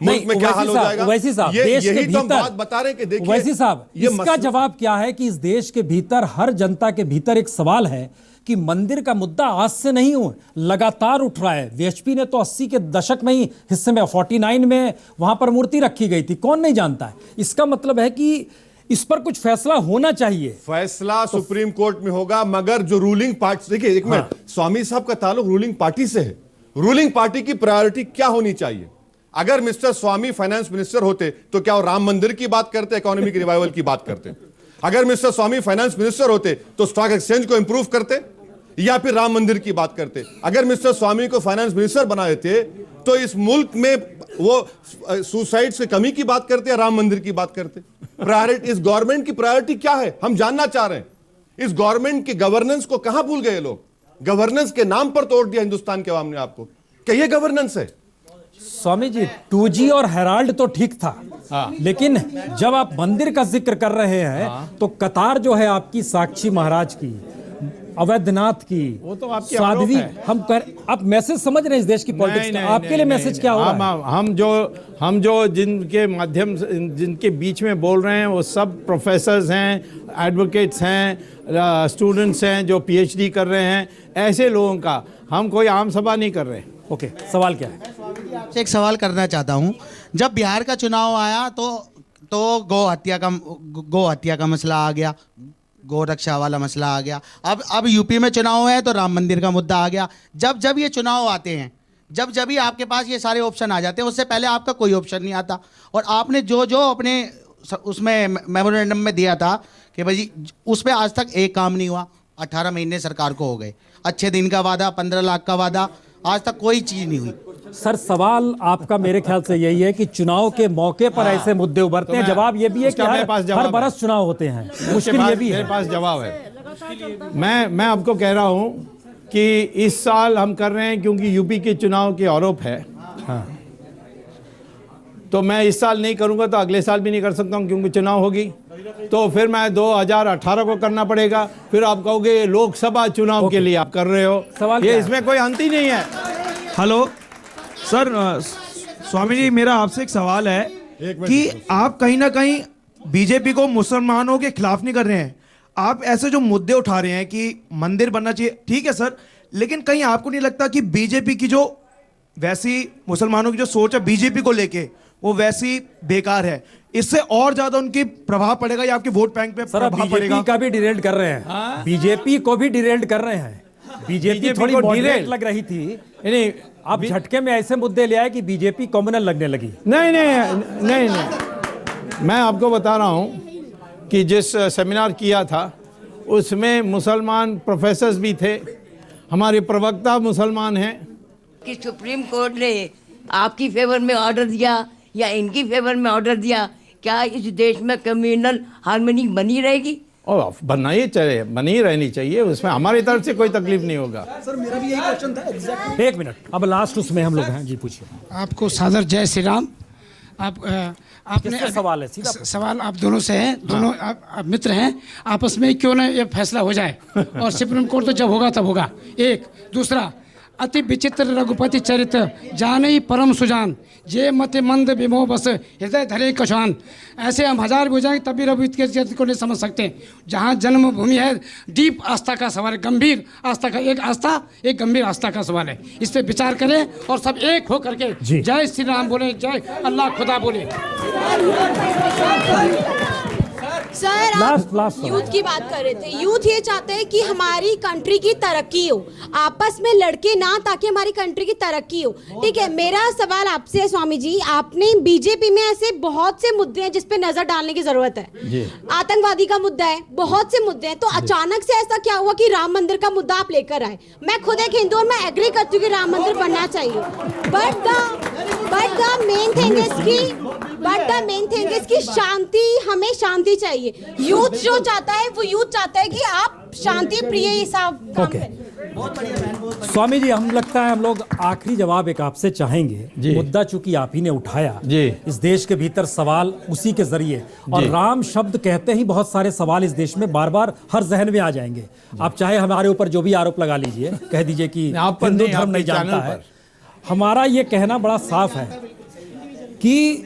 मुल्क में क्या हाल हो जाएगा? वैसी साहब, देश के यही तो हम भीतर बात बता रहे हैं कि देखिए वैसी साहब, इसका जवाब क्या है कि इस देश के भीतर हर जनता के भीतर एक सवाल है कि मंदिर का मुद्दा आज से नहीं हो, लगातार उठ रहा है। वीएचपी ने तो 80 के दशक में ही हिस्से में 49 में वहां पर मूर्ति रखी गई थी, कौन नहीं जानता है। इसका मतलब है कि इस पर कुछ फैसला होना चाहिए। फैसला सुप्रीम कोर्ट में होगा, मगर जो रूलिंग पार्टी, देखिए एक मिनट, स्वामी साहब का ताल्लुक रूलिंग पार्टी से है। रूलिंग पार्टी की प्रायोरिटी क्या होनी चाहिए? अगर मिस्टर स्वामी फाइनेंस मिनिस्टर होते तो क्या वो राम मंदिर की बात करते, इकोनॉमिक रिवाइवल की बात करते? अगर मिस्टर स्वामी फाइनेंस मिनिस्टर होते तो स्टॉक एक्सचेंज को इंप्रूव करते या फिर राम मंदिर की बात करते? अगर मिस्टर स्वामी को फाइनेंस मिनिस्टर बना देते तो इस मुल्क में वो सुसाइड से कमी की बात करते या राम मंदिर की बात करते? प्रायोरिटी, इस गवर्नमेंट की प्रायोरिटी क्या है, हम जानना चाह रहे हैं। इस गवर्नमेंट की गवर्नेंस को कहां भूल गए लोग? गवर्नेंस के नाम पर तोड़ दिया हिंदुस्तान के अवाम ने आपको। क्या ये गवर्नेंस है? स्वामी जी, 2G और हेराल्ड तो ठीक था, लेकिन जब आप मंदिर का जिक्र कर रहे हैं तो कतार जो है आपकी साक्षी महाराज की, अवैधनाथ की, वो तो आपकी साध्वी, आरोप है। हम कर, आप मैसेज समझ रहे हैं इस देश की पॉलिटिक्स का? आपके लिए मैसेज क्या हो रहा है? हम जो जिनके माध्यम से, जिनके बीच में बोल रहे हैं, वो सब प्रोफेसर्स हैं, एडवोकेट्स हैं, स्टूडेंट्स हैं जो PhD कर रहे हैं। ऐसे लोगों का हम कोई आम सभा नहीं कर रहे। ओके, सवाल क्या है? आपसे एक सवाल करना चाहता हूँ। जब बिहार का चुनाव आया तो गौ हत्या का मसला आ गया, गौ रक्षा वाला मसला आ गया। अब यूपी में चुनाव है तो राम मंदिर का मुद्दा आ गया। जब ये चुनाव आते हैं, जब ही आपके पास ये सारे ऑप्शन आ जाते हैं, उससे पहले आपका कोई ऑप्शन नहीं आता। और आपने जो अपने उसमें मेमोरेंडम में दिया था कि भाई उस पर आज तक एक काम नहीं हुआ। 18 महीने सरकार को हो गए, अच्छे दिन का वादा, 15 लाख का वादा, आज तक कोई चीज़ नहीं हुई। सर, सवाल आपका मेरे ख्याल से यही है कि चुनाव के मौके पर ऐसे मुद्दे उभरते हैं। जवाब ये भी है कि हर बरस चुनाव होते हैं, मुश्किल ये भी है। मेरे पास जवाब है। मैं आपको कह रहा हूं कि इस साल हम कर रहे हैं क्योंकि यूपी के चुनाव के आरोप है। हाँ, तो मैं इस साल नहीं करूंगा तो अगले साल भी नहीं कर सकता हूं क्योंकि चुनाव होगी। तो फिर मैं 2018 को करना पड़ेगा। फिर आप कहोगे लोकसभा चुनाव के लिए आप कर रहे हो। सवाल ये इसमें कोई अंत ही नहीं है। हेलो सर, स्वामी जी, मेरा आपसे एक सवाल है कि आप कहीं ना कहीं बीजेपी को मुसलमानों के खिलाफ नहीं कर रहे हैं। आप ऐसे जो मुद्दे उठा रहे हैं कि मंदिर बनना चाहिए, ठीक है सर, लेकिन कहीं आपको नहीं लगता कि बीजेपी की जो वैसी मुसलमानों की जो सोच है बीजेपी को लेके, वो वैसी बेकार है? इससे और ज्यादा उनकी प्रभाव पड़ेगा या आपके वोट बैंक पे प्रभाव पड़ेगा? बीजेपी का भी डिरेल्ड कर रहे हैं, बीजेपी को भी डिरेल्ड कर रहे हैं। बीजेपी थोड़ी मॉडरेट लग रही थी, नहीं आप झटके में ऐसे मुद्दे ले आए कि बीजेपी कम्युनल लगने लगी। नहीं, मैं आपको बता रहा हूं कि जिस सेमिनार किया था उसमें मुसलमान प्रोफेसर्स भी थे, हमारे प्रवक्ता मुसलमान हैं। कि सुप्रीम कोर्ट ने आपकी फेवर में ऑर्डर दिया या इनकी फेवर में ऑर्डर दिया, क्या इस देश में कम्युनल हार्मनी बनी रहेगी? और बनी रहनी चाहिए, उसमें हमारी तरफ से कोई तकलीफ नहीं होगा। सर, मेरा भी यही क्वेश्चन था एग्जैक्टली। एक मिनट, अब लास्ट उसमें हम लोग हैं जी, पूछिए। आपको सादर जय श्री राम। आपने सवाल है सीधा सवाल आप दोनों से है, दोनों आप मित्र हैं, आपस में क्यों ना ये फैसला हो जाए और सुप्रीम कोर्ट तो जब होगा तब होगा। एक दूसरा, अति विचित्र रघुपति चरित्र जाने परम सुजान, जे मत मंद विमोह बस हृदय धरे कछुआन। ऐसे हम हजार भी हो जाएंगे तब भी रघुपति के चरित्र को नहीं समझ सकते। जहाँ जन्मभूमि है, डीप आस्था का सवाल है, गंभीर आस्था का, एक गंभीर आस्था का सवाल है। इस पर विचार करें और सब एक हो करके जय श्री राम बोले, जय अल्लाह खुदा बोले। सर लास्ट आप यूथ की बात कर रहे थे। यूथ ये चाहते हैं कि हमारी कंट्री की तरक्की हो, आपस में लड़के ना, ताकि हमारी कंट्री की तरक्की हो। ठीक है, मेरा सवाल आपसे है स्वामी जी, आपने बीजेपी में ऐसे बहुत से मुद्दे हैं जिस पे नजर डालने की जरूरत है। आतंकवादी का मुद्दा है, बहुत से मुद्दे हैं, तो अचानक से ऐसा क्या हुआ कि राम मंदिर का मुद्दा आप लेकर आए? मैं खुद एक हिंदू और मैं एग्री करती हूँ कि राम मंदिर बनना चाहिए, but the main thing is कि शांति, हमें शांति चाहिए। यूथ जो चाहता है वो यूथ चाहता है कि आप शांति प्रिय हिसाब काम करें। स्वामी जी, हम लगता है हम लोग आखिरी जवाब एक आपसे चाहेंगे। मुद्दा चूंकि आप ही ने उठाया, इस देश के भीतर सवाल उसी के जरिए, और राम शब्द कहते ही बहुत सारे सवाल इस देश में बार बार हर जहन में आ जाएंगे। आप चाहे हमारे ऊपर जो भी आरोप लगा लीजिए, कह दीजिए कि हिंदू धर्म नहीं जानता है। हमारा ये कहना बड़ा साफ है कि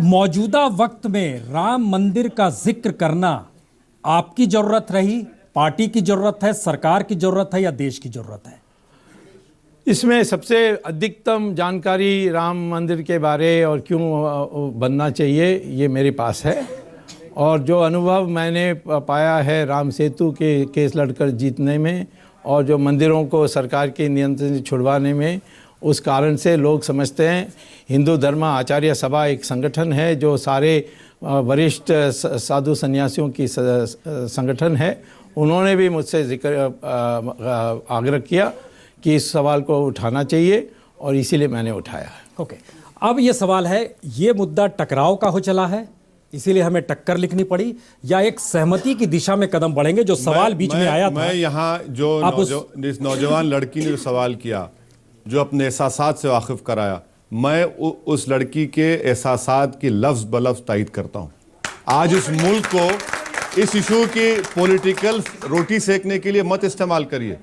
मौजूदा वक्त में राम मंदिर का जिक्र करना आपकी जरूरत रही, पार्टी की जरूरत है, सरकार की जरूरत है, या देश की जरूरत है? इसमें सबसे अधिकतम जानकारी राम मंदिर के बारे और क्यों बनना चाहिए ये मेरे पास है, और जो अनुभव मैंने पाया है राम सेतु के केस लड़कर जीतने में, और जो मंदिरों को सरकार के नियंत्रण से छुड़वाने में, उस कारण से लोग समझते हैं हिंदू धर्म आचार्य सभा एक संगठन है जो सारे वरिष्ठ साधु सन्यासियों की संगठन है। उन्होंने भी मुझसे आग्रह किया कि इस सवाल को उठाना चाहिए, और इसीलिए मैंने उठाया है। ओके, अब ये सवाल है, ये मुद्दा टकराव का हो चला है, इसीलिए हमें टक्कर लिखनी पड़ी, या एक सहमति की दिशा में कदम बढ़ेंगे? जो सवाल बीच में आया था, मैं यहाँ इस नौजवान लड़की ने जो सवाल किया, जो अपने एहसासात से वाकिफ कराया, मैं उस लड़की के एहसासात की लफ्ज़ बलफ्ज़ तायद करता हूँ। आज इस मुल्क को इस इशू की पॉलिटिकल रोटी सेकने के लिए मत इस्तेमाल करिए।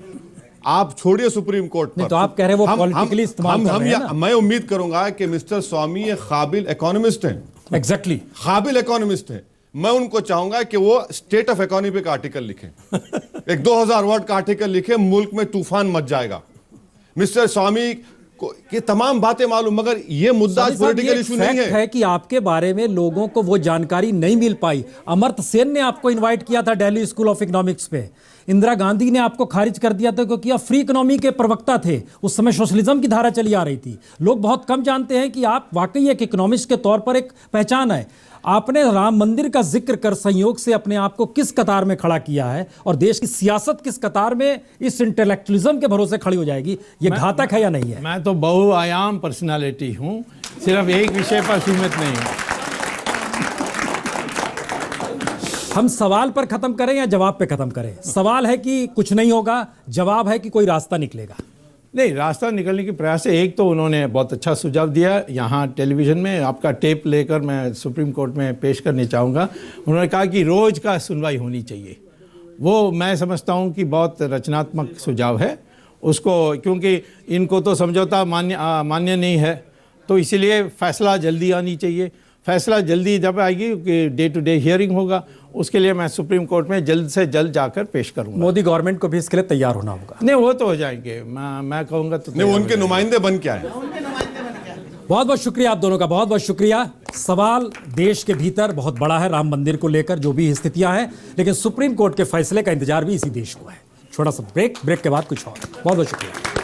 आप छोड़िए सुप्रीम कोर्ट पर। तो आप कह रहे हैं वो पॉलिटिकली इस्तेमाल कर रहे हैं ना? मैं उम्मीद करूंगा कि मिस्टर स्वामी एक काबिल इकोनॉमिस्ट हैं। एग्जैक्टली, काबिल इकोनॉमिस्ट हैं। मैं उनको चाहूंगा कि वो स्टेट ऑफ इकोनॉमी पे का आर्टिकल लिखें, एक 2000 वर्ड का आर्टिकल लिखें, मुल्क में तूफान मच जाएगा। मिस्टर स्वामी को ये तमाम बातें मालूम, मगर ये मुद्दा पॉलिटिकल इशू नहीं है कि आपके बारे में लोगों को वो जानकारी नहीं मिल पाई। अमर्त्य सेन ने आपको इनवाइट किया था दिल्ली स्कूल ऑफ इकोनॉमिक्स पे, इंदिरा गांधी ने आपको खारिज कर दिया था क्योंकि आप फ्री इकोनॉमी के प्रवक्ता थे, उस समय सोशलिज्म की धारा चली आ रही थी। लोग बहुत कम जानते हैं कि आप वाकई एक इकोनॉमिस्ट के तौर पर एक पहचान है। आपने राम मंदिर का जिक्र कर संयोग से अपने आप को किस कतार में खड़ा किया है, और देश की सियासत किस कतार में इस इंटेलेक्चुअलिज्म के भरोसे खड़ी हो जाएगी? ये घातक है या नहीं है? मैं तो बहुआयाम पर्सनालिटी हूँ, सिर्फ एक विषय पर सीमित नहीं हूँ। हम सवाल पर खत्म करें या जवाब पे खत्म करें? सवाल है कि कुछ नहीं होगा, जवाब है कि कोई रास्ता निकलेगा। नहीं, रास्ता निकलने की प्रयास है। एक तो उन्होंने बहुत अच्छा सुझाव दिया, यहाँ टेलीविजन में आपका टेप लेकर मैं सुप्रीम कोर्ट में पेश करने चाहूँगा। उन्होंने कहा कि रोज़ का सुनवाई होनी चाहिए। वो मैं समझता हूँ कि बहुत रचनात्मक सुझाव है उसको, क्योंकि इनको तो समझौता मान्य नहीं है, तो इसीलिए फैसला जल्दी आनी चाहिए। फैसला जल्दी जब आएगी कि डे टू डे हियरिंग होगा, उसके लिए मैं सुप्रीम कोर्ट में जल्द से जल्द जाकर पेश करूंगा। मोदी गवर्नमेंट को भी इसके लिए तैयार होना होगा। नहीं, वो तो हो जाएंगे, मैं कहूँगा तो नहीं, उनके नुमाइंदे बन क्या है। बहुत बहुत शुक्रिया आप दोनों का, बहुत बहुत शुक्रिया। सवाल देश के भीतर बहुत बड़ा है राम मंदिर को लेकर, जो भी स्थितियां हैं, लेकिन सुप्रीम कोर्ट के फैसले का इंतजार भी इसी देश को है। छोटा सा ब्रेक के बाद कुछ और। बहुत बहुत शुक्रिया।